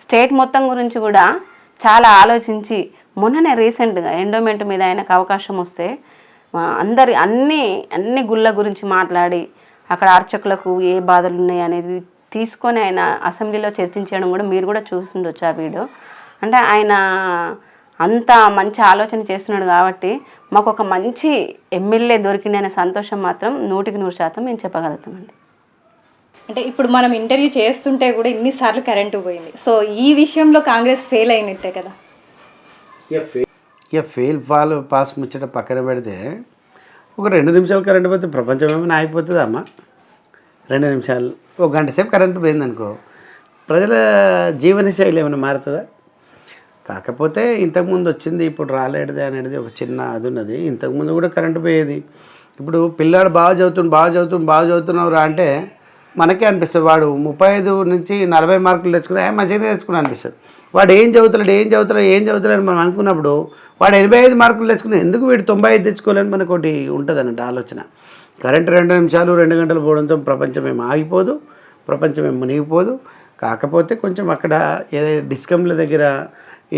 స్టేట్ మొత్తం గురించి కూడా చాలా ఆలోచించి మొన్ననే రీసెంట్గా ఎండోమెంట్ మీద ఆయనకు అవకాశం వస్తే అన్ని గుళ్ళ గురించి మాట్లాడి అక్కడ అర్చకులకు ఏ బాధలు ఉన్నాయి అనేది తీసుకొని ఆయన అసెంబ్లీలో చర్చించడం కూడా మీరు కూడా చూస్తుండొచ్చు ఆ వీడియో. అంటే ఆయన అంత మంచి ఆలోచన చేస్తున్నాడు కాబట్టి మాకు ఒక మంచి ఎమ్మెల్యే దొరికిందనే సంతోషం మాత్రం 100% మేము చెప్పగలుగుతామండి. అంటే ఇప్పుడు మనం ఇంటర్వ్యూ చేస్తుంటే కూడా ఇన్నిసార్లు కరెంటు పోయింది. సో ఈ విషయంలో కాంగ్రెస్ ఫెయిల్ అయినట్టే కదా. ఇక పాస్ ముచ్చట పక్కన పెడితే ఒక 2 నిమిషాలు కరెంటు పోతే ప్రపంచం ఏమైనా అయిపోతుందా అమ్మ? 2 నిమిషాలు, ఒక గంట సేపు కరెంటు పోయిందనుకో ప్రజల జీవనశైలి ఏమైనా మారుతుందా? కాకపోతే ఇంతకుముందు వచ్చింది ఇప్పుడు రాలేడుది అనేది ఒక చిన్న అది ఉన్నది. ఇంతకుముందు కూడా కరెంటు పోయేది. ఇప్పుడు పిల్లాడు బాగా చదువుతున్నావు రా అంటే మనకే అనిపిస్తుంది, వాడు 35 నుంచి 40 మార్కులు తెచ్చుకున్నా మంచిగానే తెచ్చుకున్నా అనిపిస్తుంది. వాడు ఏం చదువుతాడు మనం అనుకున్నప్పుడు వాడు 85 మార్కులు తెచ్చుకున్నా ఎందుకు వీడు 95 తెచ్చుకోవాలని మనకు ఒకటి ఉంటుంది అన్నట్టు ఆలోచన. కరెంటు 2 నిమిషాలు 2 గంటలు పోవడంతో ప్రపంచం ఏం ఆగిపోదు, ప్రపంచం ఏం మునిగిపోదు. కాకపోతే కొంచెం అక్కడ ఏదైనా డిస్కంల దగ్గర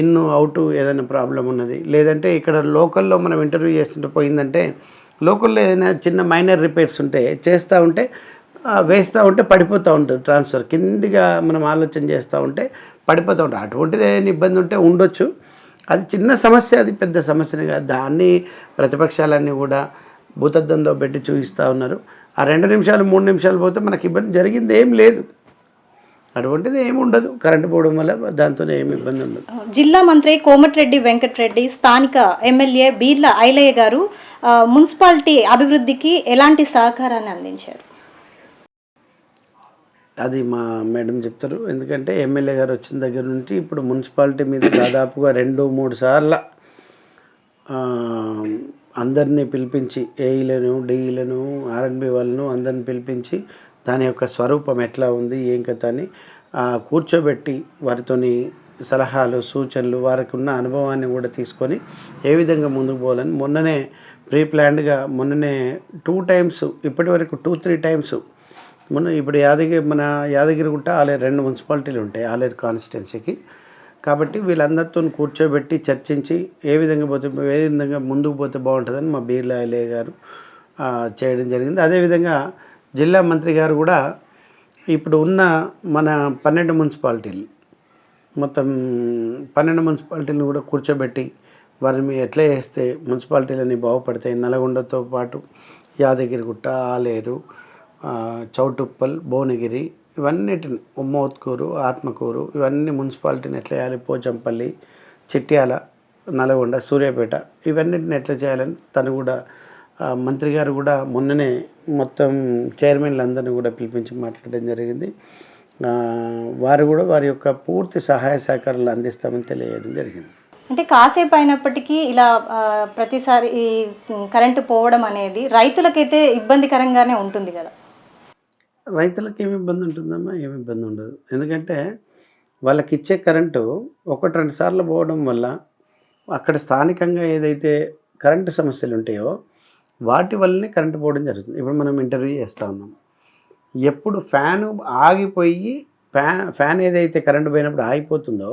ఇన్ అవుట్ ఏదైనా ప్రాబ్లం ఉన్నది, లేదంటే ఇక్కడ లోకల్లో మనం ఇంటర్వ్యూ చేస్తుంటే పోయిందంటే లోకల్లో ఏదైనా చిన్న మైనర్ రిపేర్స్ ఉంటే వేస్తూ ఉంటే పడిపోతూ ఉంటుంది. ట్రాన్స్ఫర్ కిందిగా మనం ఆలోచన చేస్తూ ఉంటే పడిపోతూ ఉంటాం. అటువంటిది ఏదైనా ఇబ్బంది ఉంటే ఉండొచ్చు. అది చిన్న సమస్య, అది పెద్ద సమస్యనే కాదు. దాన్ని ప్రతిపక్షాలన్నీ కూడా భూతద్దంలో పెట్టి చూపిస్తూ ఉన్నారు. ఆ 2 నిమిషాలు 3 నిమిషాలు పోతే మనకి ఇబ్బంది జరిగింది ఏం లేదు, అటువంటిది ఏమి ఉండదు. కరెంటు పోవడం వల్ల దాంతో ఏమి ఇబ్బంది ఉండదు. జిల్లా మంత్రి కోమటిరెడ్డి వెంకటరెడ్డి స్థానిక ఎమ్మెల్యే బీర్ల ఐలయ్య గారు మున్సిపాలిటీ అభివృద్ధికి ఎలాంటి సహకారాన్ని అందించారు? అది మా మేడం చెప్తారు. ఎందుకంటే ఎమ్మెల్యే గారు వచ్చిన దగ్గర నుంచి ఇప్పుడు మున్సిపాలిటీ మీద దాదాపుగా 2-3 సార్లు అందరినీ పిలిపించి ఏఈలను డిఈలను ఆర్ఎన్బి వాళ్ళను అందరిని పిలిపించి దాని యొక్క స్వరూపం ఎట్లా ఉంది ఏం కథ అని కూర్చోబెట్టి వారితోని సలహాలు సూచనలు వారికి ఉన్న అనుభవాన్ని కూడా తీసుకొని ఏ విధంగా ముందుకు పోవాలని మొన్ననే ప్లాన్డ్గా 2 టైమ్స్ ఇప్పటి వరకు 2-3 టైమ్స్ ఇప్పుడు మన యాదగిరిగుట్ట ఆలేరు 2 మున్సిపాలిటీలు ఉంటాయి ఆలేరు కాన్స్టిట్యున్సీకి. కాబట్టి వీళ్ళందరితో కూర్చోబెట్టి చర్చించి ఏ విధంగా ముందుకు పోతే బాగుంటుందని మా బీర్ల ఐలయ్య గారు చేయడం జరిగింది. అదేవిధంగా జిల్లా మంత్రి గారు కూడా ఇప్పుడు ఉన్న మన 12 మున్సిపాలిటీలు మొత్తం 12 మున్సిపాలిటీలను కూడా కూర్చోబెట్టి వారిని ఎట్లా చేస్తే మున్సిపాలిటీలన్నీ బాగుపడతాయి, నల్గొండతో పాటు యాదగిరిగుట్ట ఆలేరు చౌటుప్పల్ భువనగిరి ఇవన్నిటిని ఉమ్మోత్కూరు ఆత్మకూరు ఇవన్నీ మున్సిపాలిటీని ఎట్లా చేయాలి, పోచంపల్లి చిట్యాల నల్గొండ సూర్యాపేట ఇవన్నిటిని ఎట్లా చేయాలని తను కూడా మంత్రి గారు కూడా మొన్ననే మొత్తం చైర్మన్లందరినీ కూడా పిలిపించి మాట్లాడడం జరిగింది. వారు కూడా వారి యొక్క పూర్తి సహాయ సహకారాలు అందిస్తామని తెలియజేయడం జరిగింది. అంటే కాసేపు అయినప్పటికీ ఇలా ప్రతిసారి ఈ కరెంటు పోవడం అనేది రైతులకైతే ఇబ్బందికరంగానే ఉంటుంది కదా. రైతులకు ఏమి ఇబ్బంది ఉంటుందమ్మా? ఏమి ఇబ్బంది ఉండదు. ఎందుకంటే వాళ్ళకి ఇచ్చే కరెంటు 1-2 సార్లు పోవడం వల్ల అక్కడ స్థానికంగా ఏదైతే కరెంటు సమస్యలు ఉంటాయో వాటి వల్లనే కరెంటు పోవడం జరుగుతుంది. ఇప్పుడు మనం ఇంటర్వ్యూ చేస్తూ ఉన్నాం, ఎప్పుడు ఫ్యాను ఆగిపోయి ఫ్యాన్ ఏదైతే కరెంటు పోయినప్పుడు ఆగిపోతుందో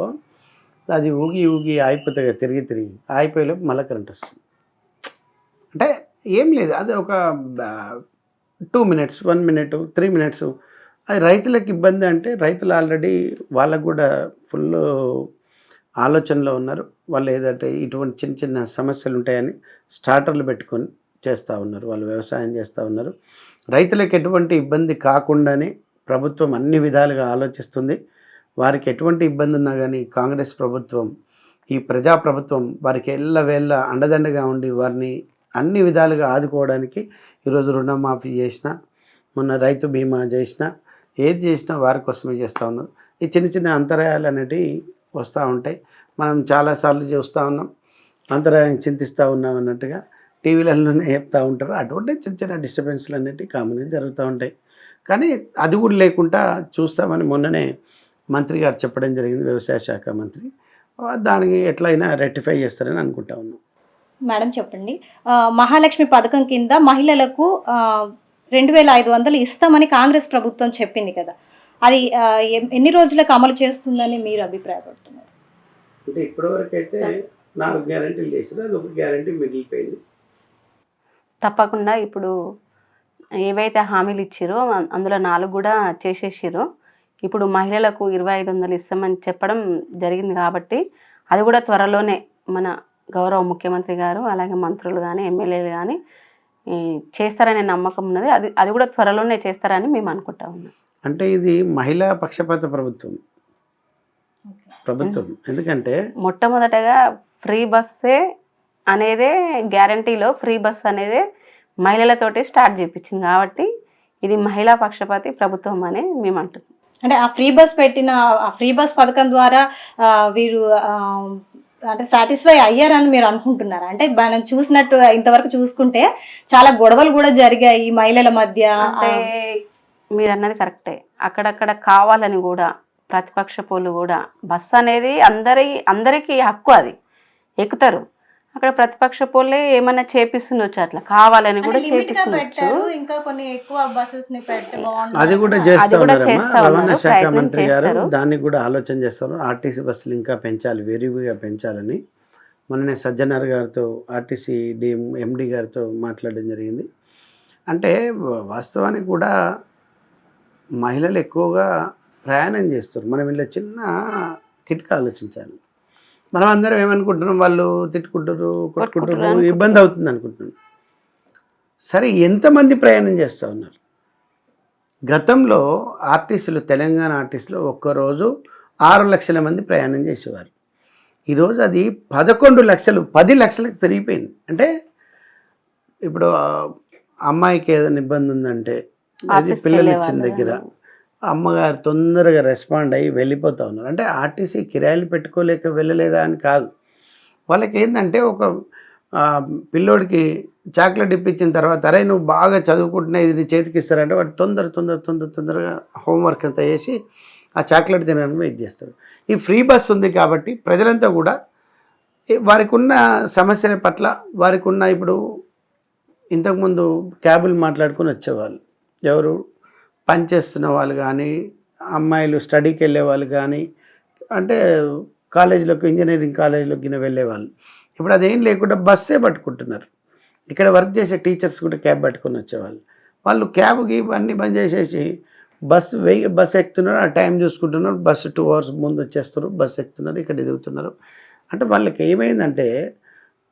అది ఊగి ఆగిపోతే కదా తిరిగి ఆగిపోయేలోపు మళ్ళీ కరెంట్ వస్తుంది. అంటే ఏం లేదు, అది ఒక 2 మినిట్స్ 1 మినిట్ 3 మినిట్స్. అది రైతులకు ఇబ్బంది అంటే రైతులు ఆల్రెడీ వాళ్ళకు కూడా ఫుల్ ఆలోచనలో ఉన్నారు. వాళ్ళు ఏదంటే ఇటువంటి చిన్న చిన్న సమస్యలు ఉంటాయని స్టార్టర్లు పెట్టుకొని చేస్తూ ఉన్నారు, వాళ్ళు వ్యవసాయం చేస్తూ ఉన్నారు. రైతులకు ఎటువంటి ఇబ్బంది కాకుండానే ప్రభుత్వం అన్ని విధాలుగా ఆలోచిస్తుంది. వారికి ఎటువంటి ఇబ్బంది ఉన్నా కానీ కాంగ్రెస్ ప్రభుత్వం ఈ ప్రజాప్రభుత్వం వారికి ఎల్లవేళ అండదండగా ఉండి వారిని అన్ని విధాలుగా ఆదుకోవడానికి ఈరోజు రుణమాఫీ చేసిన, మొన్న రైతు బీమా చేసిన, ఏది చేసినా వారి కోసమే చేస్తూ ఉన్నారు. ఈ చిన్న చిన్న అంతరాయాలు అనేటివి వస్తూ ఉంటాయి. మనం చాలాసార్లు చూస్తూ ఉన్నాం, అంతరాయం చింతిస్తూ ఉన్నాం అన్నట్టుగా టీవీలలోనే చెప్తూ ఉంటారు. అటువంటి చిన్న చిన్న డిస్టర్బెన్స్లు అనేటివి కామన్గా జరుగుతూ ఉంటాయి. కానీ అది కూడా లేకుండా చూస్తామని మొన్ననే మంత్రి గారు చెప్పడం జరిగింది, వ్యవసాయ శాఖ మంత్రి. దానికి ఎట్లయినా రెక్టిఫై చేస్తారని అనుకుంటా ఉన్నాం. మేడం చెప్పండి, మహాలక్ష్మి పథకం కింద మహిళలకు 2,500 ఇస్తామని కాంగ్రెస్ ప్రభుత్వం చెప్పింది కదా, అది ఎన్ని రోజులకు అమలు చేస్తుందని మీరు అభిప్రాయపడుతున్నారు? అంటే ఇప్పటివరకు అయితే 4 గ్యారెంటీలు చేశారు, అది ఒక గ్యారెంటీ మిగిలిపోయింది. తప్పకుండా ఇప్పుడు ఏవైతే హామీలు ఇచ్చిరో అందులో 4 కూడా చేసేసిరో. ఇప్పుడు మహిళలకు 2,500 ఇస్తామని చెప్పడం జరిగింది కాబట్టి అది కూడా త్వరలోనే మన గౌరవ ముఖ్యమంత్రి గారు అలాగే మంత్రులు కానీ ఎమ్మెల్యేలు కానీ చేస్తారనే నమ్మకం ఉన్నది. అది కూడా త్వరలోనే చేస్తారని మేము అనుకుంటా ఉన్నాం. అంటే ఇది మహిళా పక్షపాత ప్రభుత్వం. ఎందుకంటే మొట్టమొదటగా ఫ్రీ బస్సే అనేదే గ్యారంటీలో ఫ్రీ బస్ అనేదే మహిళలతోటి స్టార్ట్ చేయించింది కాబట్టి ఇది మహిళా పక్షపాతి ప్రభుత్వం అని మేము అంటున్నాం. అంటే ఆ ఫ్రీ బస్ పెట్టిన ఆ ఫ్రీ బస్ పథకం ద్వారా వీరు అంటే సాటిస్ఫై అయ్యారని మీరు అనుకుంటున్నారా? అంటే మనం చూసినట్టు ఇంతవరకు చూసుకుంటే చాలా గొడవలు కూడా జరిగాయి మహిళల మధ్య. అంటే మీరు అన్నది కరెక్టే, అక్కడక్కడ కావాలని కూడా ప్రతిపక్ష పోలు కూడా బస్సు అనేది అందరికీ హక్కు, అది ఎక్కుతారు. అక్కడ ప్రతిపక్ష పోలే ఏమైనా చేపిస్తుండొచ్చు, అట్లా కావాలని కూడా చేపిస్తుండొచ్చు. ఇంకా కొన్ని ఎక్కువ బస్సెస్ ని అది కూడా చేస్తా రవాణా శాఖ మంత్రి గారు దాన్ని కూడా ఆలోచన చేస్తారు. ఆర్టీసీ బస్సులు ఇంకా పెంచాలి, విరివిగా పెంచాలని మొన్ననే సజ్జనార్ గారితో ఆర్టీసీ ఎండి గారితో మాట్లాడడం జరిగింది. అంటే వాస్తవానికి కూడా మహిళలు ఎక్కువగా ప్రయాణం చేస్తారు. మనం ఇలా చిన్న కిటిక ఆలోచించాలి. మనం అందరం ఏమనుకుంటున్నాం, వాళ్ళు తిట్టుకుంటారు, కొట్టుకుంటారు, ఇబ్బంది అవుతుంది అనుకుంటున్నాం. సరే, ఎంతమంది ప్రయాణం చేస్తూ ఉన్నారు? గతంలో ఆర్టీసీలు, తెలంగాణ ఆర్టీసీలో ఒక్కరోజు 6 లక్షల మంది ప్రయాణం చేసేవారు. ఈరోజు అది 11 లక్షలు, 10 లక్షలకు పెరిగిపోయింది. అంటే ఇప్పుడు అమ్మాయికి ఏదైనా ఇబ్బంది ఉందంటే, అది పిల్లలు ఇచ్చిన దగ్గర అమ్మగారు తొందరగా రెస్పాండ్ అయ్యి వెళ్ళిపోతూ ఉన్నారు. అంటే ఆర్టీసీ కిరాయిలు పెట్టుకోలేక వెళ్ళలేదా అని కాదు, వాళ్ళకి ఏంటంటే ఒక పిల్లోడికి చాక్లెట్ ఇప్పించిన తర్వాత, అరే నువ్వు బాగా చదువుకుంటున్నా ఇది నీ చేతికి ఇస్తారంటే వాడు తొందరగా హోంవర్క్ అంతా చేసి ఆ చాక్లెట్ తినడానికి వెయిట్ చేస్తారు. ఈ ఫ్రీ బస్ ఉంది కాబట్టి ప్రజలంతా కూడా వారికి ఉన్న సమస్యల పట్ల, వారికి ఉన్న ఇప్పుడు ఇంతకుముందు క్యాబులు మాట్లాడుకొని వచ్చేవాళ్ళు ఎవరు, పనిచేస్తున్న వాళ్ళు కానీ, అమ్మాయిలు స్టడీకి వెళ్ళే వాళ్ళు కానీ, అంటే కాలేజీలోకి, ఇంజనీరింగ్ కాలేజీలోకి వెళ్ళేవాళ్ళు. ఇప్పుడు అదేం లేకుండా బస్సే పట్టుకుంటున్నారు. ఇక్కడ వర్క్ చేసే టీచర్స్ కూడా క్యాబ్ పట్టుకొని వచ్చేవాళ్ళు. వాళ్ళు క్యాబ్కి అన్నీ బంద్ చేసేసి బస్సు ఎక్కుతున్నారు, ఆ టైం చూసుకుంటున్నారు, బస్సు 2 hours ముందు వచ్చేస్తారు, బస్సు ఎక్కుతున్నారు, ఇక్కడ ఎదుగుతున్నారు. అంటే వాళ్ళకి ఏమైందంటే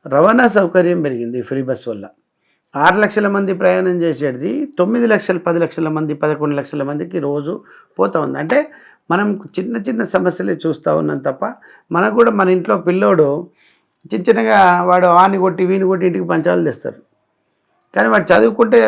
రవాణా సౌకర్యం పెరిగింది ఫ్రీ బస్ వల్ల. 6 లక్షల మంది ప్రయాణం చేసేది 9 లక్షలు, 10 లక్షల మంది, 11 లక్షల మందికి రోజు పోతూ ఉంది. అంటే మనం చిన్న చిన్న సమస్యలే చూస్తూ ఉన్నాం తప్ప, మనకు కూడా మన ఇంట్లో పిల్లోడు చిన్నగా వాడు ఆని కొట్టి వీని కొట్టి ఇంటికి పంచాలు తెస్తారు. కానీ వాడు చదువుకుంటే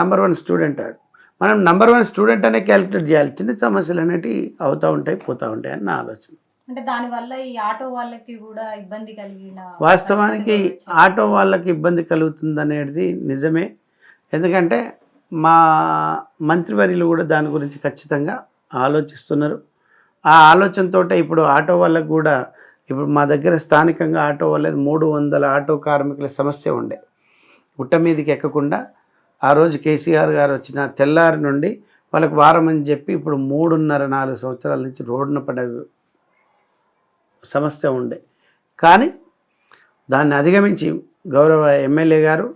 నంబర్ 1 స్టూడెంట్ వాడు. మనం నంబర్ 1 స్టూడెంట్ అనే క్యాలిక్యులేట్ చేయాలి. చిన్న సమస్యలు అనేవి అవుతూ ఉంటాయి, పోతూ ఉంటాయి అని నా ఆలోచన. అంటే దానివల్ల ఈ ఆటో వాళ్ళకి కూడా ఇబ్బంది కలిగిన, వాస్తవానికి ఆటో వాళ్ళకి ఇబ్బంది కలుగుతుంది అనేది నిజమే. ఎందుకంటే మా మంత్రివర్యులు కూడా దాని గురించి ఖచ్చితంగా ఆలోచిస్తున్నారు. ఆ ఆలోచనతో ఇప్పుడు ఆటో వాళ్ళకు కూడా, ఇప్పుడు మా దగ్గర స్థానికంగా ఆటో వాళ్ళది 300 ఆటో కార్మికుల సమస్య ఉండే. గుట్ట మీదకి ఎక్కకుండా ఆ రోజు కేసీఆర్ గారు వచ్చిన తెల్లారి నుండి వాళ్ళకి వారం అని చెప్పి ఇప్పుడు 3.5-4 సంవత్సరాల నుంచి రోడ్డున పడే సమస్య ఉండే. కానీ దాన్ని అధిగమించి గౌరవ ఎమ్మెల్యే గారు,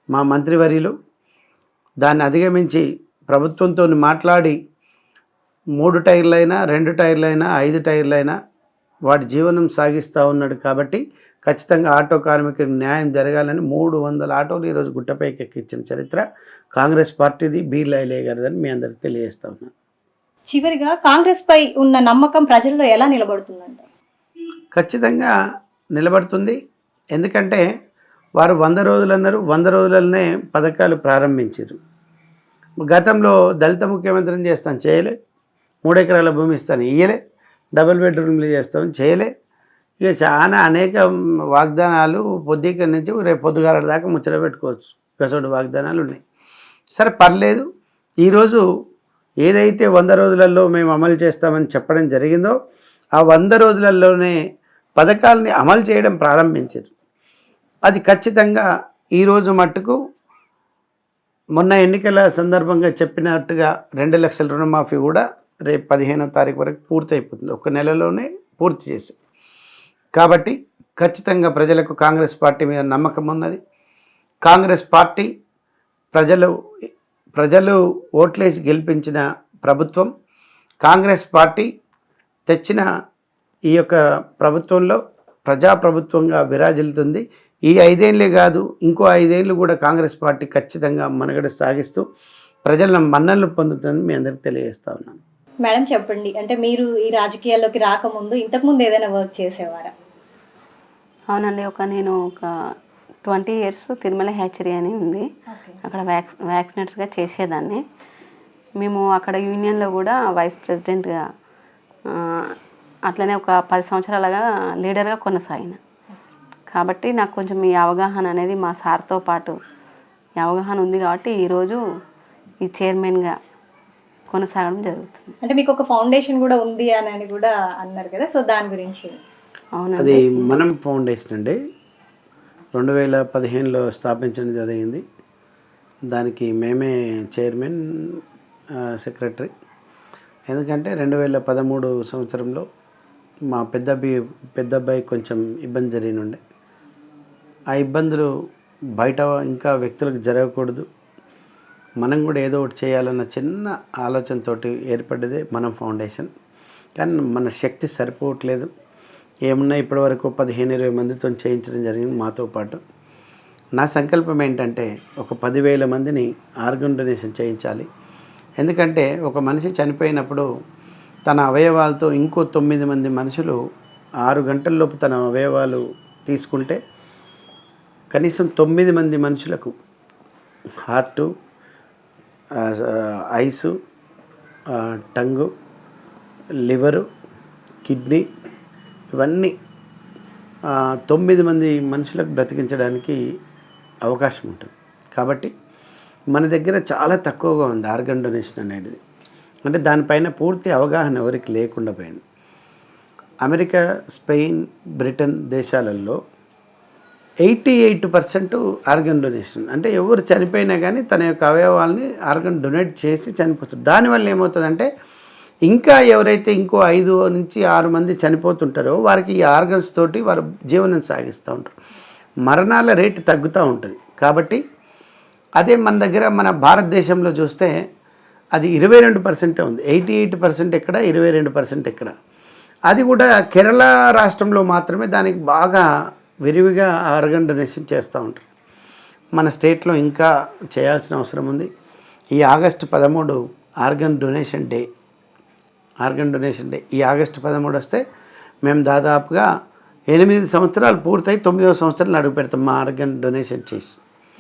మా మంత్రివర్యులు దాన్ని అధిగమించి ప్రభుత్వంతో మాట్లాడి 3 టైర్లైనా 2 టైర్లైనా 5 టైర్లైనా వాడి జీవనం సాగిస్తూ ఉన్నాడు. కాబట్టి ఖచ్చితంగా ఆటో కార్మికులకు న్యాయం జరగాలని 300 ఆటోలు ఈరోజు గుట్టపైకి ఎక్కించిన చరిత్ర కాంగ్రెస్ పార్టీది, బి లైలే గారిదని మీ అందరికి తెలియజేస్తా ఉన్నాను. చివరిగా కాంగ్రెస్ పై ఉన్న నమ్మకం ప్రజల్లో ఎలా నిలబడుతుందంట? ఖచ్చితంగా నిలబడుతుంది. ఎందుకంటే వారు 100 రోజులు అన్నారు, 100 రోజులనే పథకాలు ప్రారంభించారు. గతంలో దళిత ముఖ్యమంత్రిని చేస్తాను చేయలే, 3 ఎకరాల భూమి ఇస్తాను ఇయ్యలే, డబుల్ బెడ్రూమ్లు చేస్తామని చేయలే. ఇక చాలా అనేక వాగ్దానాలు పొద్దుక నుంచి రేపు పొద్దుగాల దాకా ముచ్చట పెట్టుకోవచ్చు, గసోడు వాగ్దానాలు ఉన్నాయి. సరే పర్లేదు, ఈరోజు ఏదైతే 100 రోజులలో మేము అమలు చేస్తామని చెప్పడం జరిగిందో ఆ 100 రోజులలోనే పథకాలని అమలు చేయడం ప్రారంభించారు. అది ఖచ్చితంగా ఈరోజు మట్టుకు మొన్న ఎన్నికల సందర్భంగా చెప్పినట్టుగా 2 లక్షల రుణమాఫీ కూడా రేపు 15వ తారీఖు వరకు పూర్తి అయిపోతుంది, ఒక నెలలోనే పూర్తి చేసి. కాబట్టి ఖచ్చితంగా ప్రజలకు కాంగ్రెస్ పార్టీ మీద నమ్మకం ఉన్నది. కాంగ్రెస్ పార్టీ ప్రజలు ఓట్లేసి గెలిపించిన ప్రభుత్వం, కాంగ్రెస్ పార్టీ తెచ్చిన ఈ యొక్క ప్రభుత్వంలో ప్రజాప్రభుత్వంగా విరాజిల్లుతుంది. ఈ 5 ఏళ్ళే కాదు, ఇంకో 5 ఏళ్ళు కూడా కాంగ్రెస్ పార్టీ ఖచ్చితంగా మనుగడ సాగిస్తూ ప్రజల మన్ననలు పొందుతుందని మీ అందరికీ తెలియజేస్తా ఉన్నాను. మేడం చెప్పండి, అంటే మీరు ఈ రాజకీయాల్లోకి రాకముందు ఇంతకుముందు ఏదైనా వర్క్ చేసేవారా? అవునండి, నేను ఒక 20 ఇయర్స్ తిరుమల హ్యాచరీ అని ఉంది, అక్కడ వ్యాక్సినేటర్గా చేసేదాన్ని. మేము అక్కడ యూనియన్లో కూడా వైస్ ప్రెసిడెంట్గా, అట్లనే ఒక 10 సంవత్సరాలుగా లీడర్గా కొనసాగిన. కాబట్టి నాకు కొంచెం ఈ అవగాహన అనేది మా సార్తో పాటు ఈ అవగాహన ఉంది కాబట్టి ఈరోజు ఈ చైర్మన్గా కొనసాగడం జరుగుతుంది. అంటే మీకు ఒక ఫౌండేషన్ కూడా ఉంది అని కూడా అన్నారు కదా, సో దాని గురించి. అవునండి, అది మనం ఫౌండేషన్ అండి, 2015లో స్థాపించడం జరిగింది. దానికి మేమే చైర్మన్, సెక్రటరీ. ఎందుకంటే 2013 సంవత్సరంలో మా పెద్ద అబ్బాయి కొంచెం ఇబ్బంది జరిగినుండే. ఆ ఇబ్బందులు బయట ఇంకా వ్యక్తులకు జరగకూడదు, మనం కూడా ఏదో ఒకటి చేయాలన్న చిన్న ఆలోచనతోటి ఏర్పడ్డదే మనం ఫౌండేషన్. కానీ మన శక్తి సరిపోవట్లేదు. ఏమున్నా ఇప్పటివరకు 15-20 మందితో చేయించడం జరిగింది మాతో పాటు. నా సంకల్పం ఏంటంటే ఒక 10,000 మందిని ఆర్గన్ డొనేషన్ చేయించాలి. ఎందుకంటే ఒక మనిషి చనిపోయినప్పుడు తన అవయవాలతో ఇంకో 9 మంది మనుషులు 6 గంటల్లోపు తన అవయవాలు తీసుకుంటే కనీసం 9 మంది మనుషులకు హార్టు, ఐసు, టంగు, లివరు, కిడ్నీ ఇవన్నీ 9 మంది మనుషులకు బ్రతికించడానికి అవకాశం ఉంటుంది. కాబట్టి మన దగ్గర చాలా తక్కువగా ఉంది ఆర్గన్ డొనేషన్ అనేది. అంటే దానిపైన పూర్తి అవగాహన ఎవరికి లేకుండా పోయింది. అమెరికా, స్పెయిన్, బ్రిటన్ దేశాలలో 88% ఆర్గన్ డొనేషన్. అంటే ఎవరు చనిపోయినా కానీ తన యొక్క అవయవాల్ని ఆర్గన్ డొనేట్ చేసి చనిపోతారు. దానివల్ల ఏమవుతుందంటే ఇంకా ఎవరైతే ఇంకో 5 నుంచి 6 మంది చనిపోతుంటారో వారికి ఈ ఆర్గన్స్ తోటి వారు జీవనం సాగిస్తూ ఉంటారు, మరణాల రేటు తగ్గుతూ ఉంటుంది. కాబట్టి అదే మన దగ్గర మన భారతదేశంలో చూస్తే అది 22% ఉంది. 88% ఎక్కడ, 22% ఎక్కడ. అది కూడా కేరళ రాష్ట్రంలో మాత్రమే దానికి బాగా విరివిగా ఆర్గన్ డొనేషన్ చేస్తూ ఉంటారు. మన స్టేట్లో ఇంకా చేయాల్సిన అవసరం ఉంది. ఈ ఆగస్టు 13 ఆర్గన్ డొనేషన్ డే. ఈ ఆగస్టు 13 వస్తే మేము దాదాపుగా 8 సంవత్సరాలు పూర్తయి 9వ సంవత్సరాలు అడుగు పెడతాం మా ఆర్గన్ డొనేషన్ చేసి.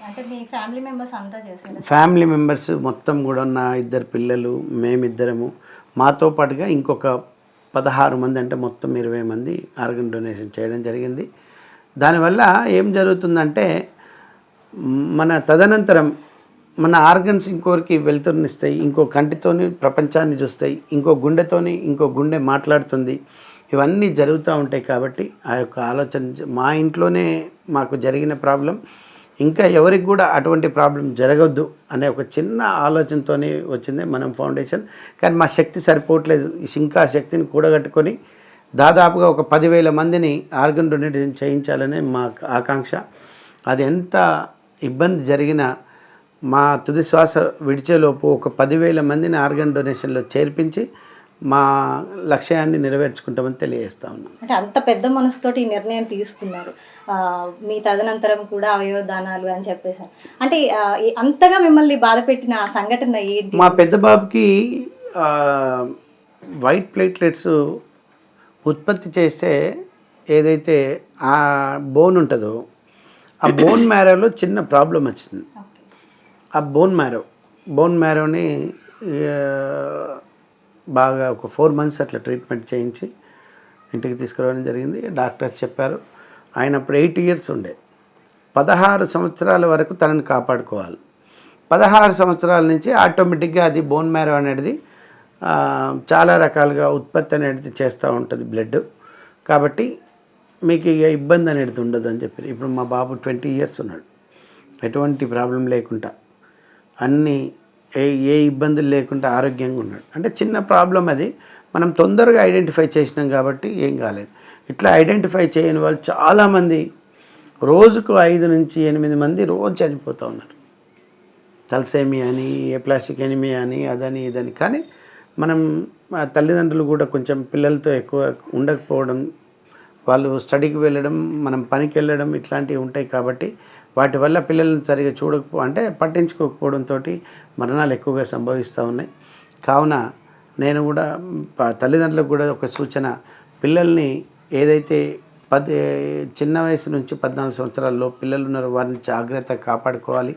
అంటే మీ ఫ్యామిలీ మెంబర్స్ అంతా చేశారు? ఫ్యామిలీ మెంబర్స్ మొత్తం కూడా నా 2 పిల్లలు, మేమిద్దరము, మాతో పాటుగా ఇంకొక 16 మంది, అంటే మొత్తం 20 మంది ఆర్గన్ డొనేషన్ చేయడం జరిగింది. దానివల్ల ఏం జరుగుతుందంటే మన తదనంతరం మన ఆర్గన్స్ ఇంకోరికి వెళ్తునిస్తాయి, ఇంకో కంటితోని ప్రపంచాన్ని చూస్తాయి, ఇంకో గుండెతోని ఇంకో గుండె మాట్లాడుతుంది. ఇవన్నీ జరుగుతూ ఉంటాయి. కాబట్టి ఆ యొక్క ఆలోచన మా ఇంట్లోనే మాకు జరిగిన ప్రాబ్లం ఇంకా ఎవరికి కూడా అటువంటి ప్రాబ్లం జరగద్దు అనే ఒక చిన్న ఆలోచనతోనే వచ్చింది మనం ఫౌండేషన్. కానీ మా శక్తి సరిపోవట్లేదు, ఇంకా శక్తిని కూడగట్టుకొని దాదాపుగా ఒక 10,000 మందిని ఆర్గన్ డొనేషన్ చేయించాలనే మా ఆకాంక్ష. అది ఎంత ఇబ్బంది జరిగినా మా తుది శ్వాస విడిచేలోపు ఒక 10,000 మందిని ఆర్గన్ డొనేషన్లో చేర్పించి మా లక్ష్యాన్ని నెరవేర్చుకుంటామని తెలియజేస్తా ఉన్నాం. అంటే అంత పెద్ద మనసుతోటి ఈ నిర్ణయం తీసుకున్నారు, మీ తదనంతరం కూడా అవయవదానాలు అని చెప్పేసి. అంటే అంతగా మిమ్మల్ని బాధ పెట్టిన సంఘటన ఏంటి? మా పెద్ద బాబుకి వైట్ ప్లేట్లెట్స్ ఉత్పత్తి చేసే ఏదైతే ఆ బోన్ ఉంటుందో ఆ బోన్ మ్యారోలో చిన్న ప్రాబ్లం వచ్చింది. ఆ బోన్ మ్యారోని బాగా ఒక 4 months అట్లా ట్రీట్మెంట్ చేయించి ఇంటికి తీసుకురావడం జరిగింది. డాక్టర్స్ చెప్పారు ఆయన అప్పుడు 8 years ఉండే, 16 సంవత్సరాల వరకు తనని కాపాడుకోవాలి. 16 సంవత్సరాల నుంచి ఆటోమేటిక్గా అది బోన్ మ్యారో అనేది చాలా రకాలుగా ఉత్పత్తి అనేది చేస్తూ ఉంటుంది బ్లడ్. కాబట్టి మీకు ఇక ఇబ్బంది అనేది ఉండదు అని చెప్పారు. ఇప్పుడు మా బాబు 20 years ఉన్నాడు, ఎటువంటి ప్రాబ్లం లేకుండా అన్నీ ఏ ఇబ్బందులు లేకుండా ఆరోగ్యంగా ఉన్నాడు. అంటే చిన్న ప్రాబ్లం అది, మనం తొందరగా ఐడెంటిఫై చేసినాం కాబట్టి ఏం కాలేదు. ఇట్లా ఐడెంటిఫై చేయని వాళ్ళు చాలామంది, రోజుకు 5 నుంచి 8 మంది రోజు చనిపోతూ ఉన్నారు. తలసేమియా అని, ప్లాస్టిక్ ఎనిమియా అని, అదని ఇదని. కానీ మనం తల్లిదండ్రులు కూడా కొంచెం పిల్లలతో ఎక్కువ ఉండకపోవడం, వాళ్ళు స్టడీకి వెళ్ళడం, మనం పనికి వెళ్ళడం ఇట్లాంటివి ఉంటాయి. కాబట్టి వాటి వల్ల పిల్లల్ని సరిగా అంటే పట్టించుకోకపోవడంతో మరణాలు ఎక్కువగా సంభవిస్తూ ఉన్నాయి. కావున నేను కూడా తల్లిదండ్రులకు కూడా ఒక సూచన, పిల్లల్ని ఏదైతే చిన్న వయసు నుంచి 14 సంవత్సరాల్లో పిల్లలు ఉన్నారో వారిని జాగ్రత్తగా కాపాడుకోవాలి.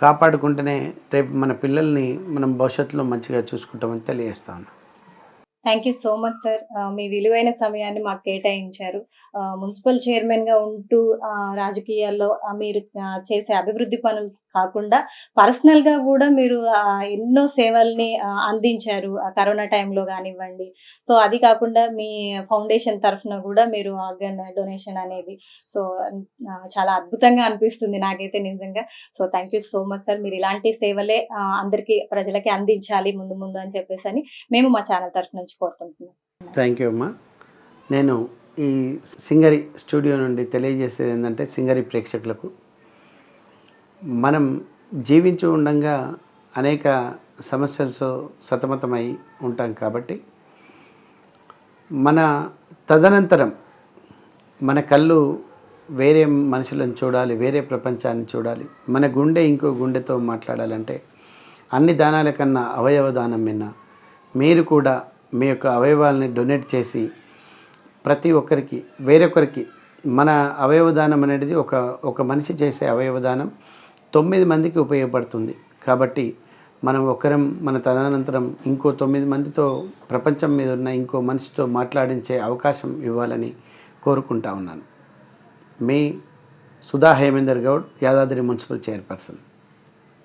కాపాడుకుంటేనే రేపు మన పిల్లల్ని మనం భవిష్యత్తులో మంచిగా చూసుకుంటామని తెలియజేస్తా ఉన్నాను. Thank you so much sir. మీ విలువైన సమయాన్ని మాకు కేటాయించారు. మున్సిపల్ చైర్మన్గా ఉంటూ రాజకీయాల్లో మీరు చేసే అభివృద్ధి పనులు కాకుండా పర్సనల్గా కూడా మీరు ఎన్నో సేవల్ని అందించారు కరోనా టైంలో కానివ్వండి. సో అది కాకుండా మీ ఫౌండేషన్ తరఫున కూడా మీరు ఆర్గన్ డొనేషన్ అనేది సో చాలా అద్భుతంగా అనిపిస్తుంది నాకైతే నిజంగా. So thank you so much sir. మీరు ఇలాంటి సేవలే అందరికీ ప్రజలకి అందించాలి ముందు ముందు అని చెప్పేసి అని మేము మా ఛానల్ తరఫు నుంచి కోరుకుంటున్నాను. థ్యాంక్ యూ అమ్మా. నేను ఈ సింగరి స్టూడియో నుండి తెలియజేసేది ఏంటంటే, సింగరి ప్రేక్షకులకు మనం జీవించి ఉండగా అనేక సమస్యలతో సతమతమై ఉంటాం. కాబట్టి మన తదనంతరం మన కళ్ళు వేరే మనుషులను చూడాలి, వేరే ప్రపంచాన్ని చూడాలి, మన గుండె ఇంకో గుండెతో మాట్లాడాలంటే అన్ని దానాల కన్నా అవయవ దానం విన్న మీరు కూడా మీ యొక్క అవయవాల్ని డొనేట్ చేసి ప్రతి ఒక్కరికి వేరొకరికి మన అవయవదానం అనేది ఒక మనిషి చేసే అవయవదానం 9 మందికి ఉపయోగపడుతుంది. కాబట్టి మనం ఒకరం మన తదనంతరం ఇంకో 9 మందితో ప్రపంచం మీద ఉన్న ఇంకో మనిషితో మాట్లాడించే అవకాశం ఇవ్వాలని కోరుకుంటా ఉన్నాను. మీ సుధా హేమేందర్ గౌడ్, యాదాద్రి మున్సిపల్ చైర్పర్సన్.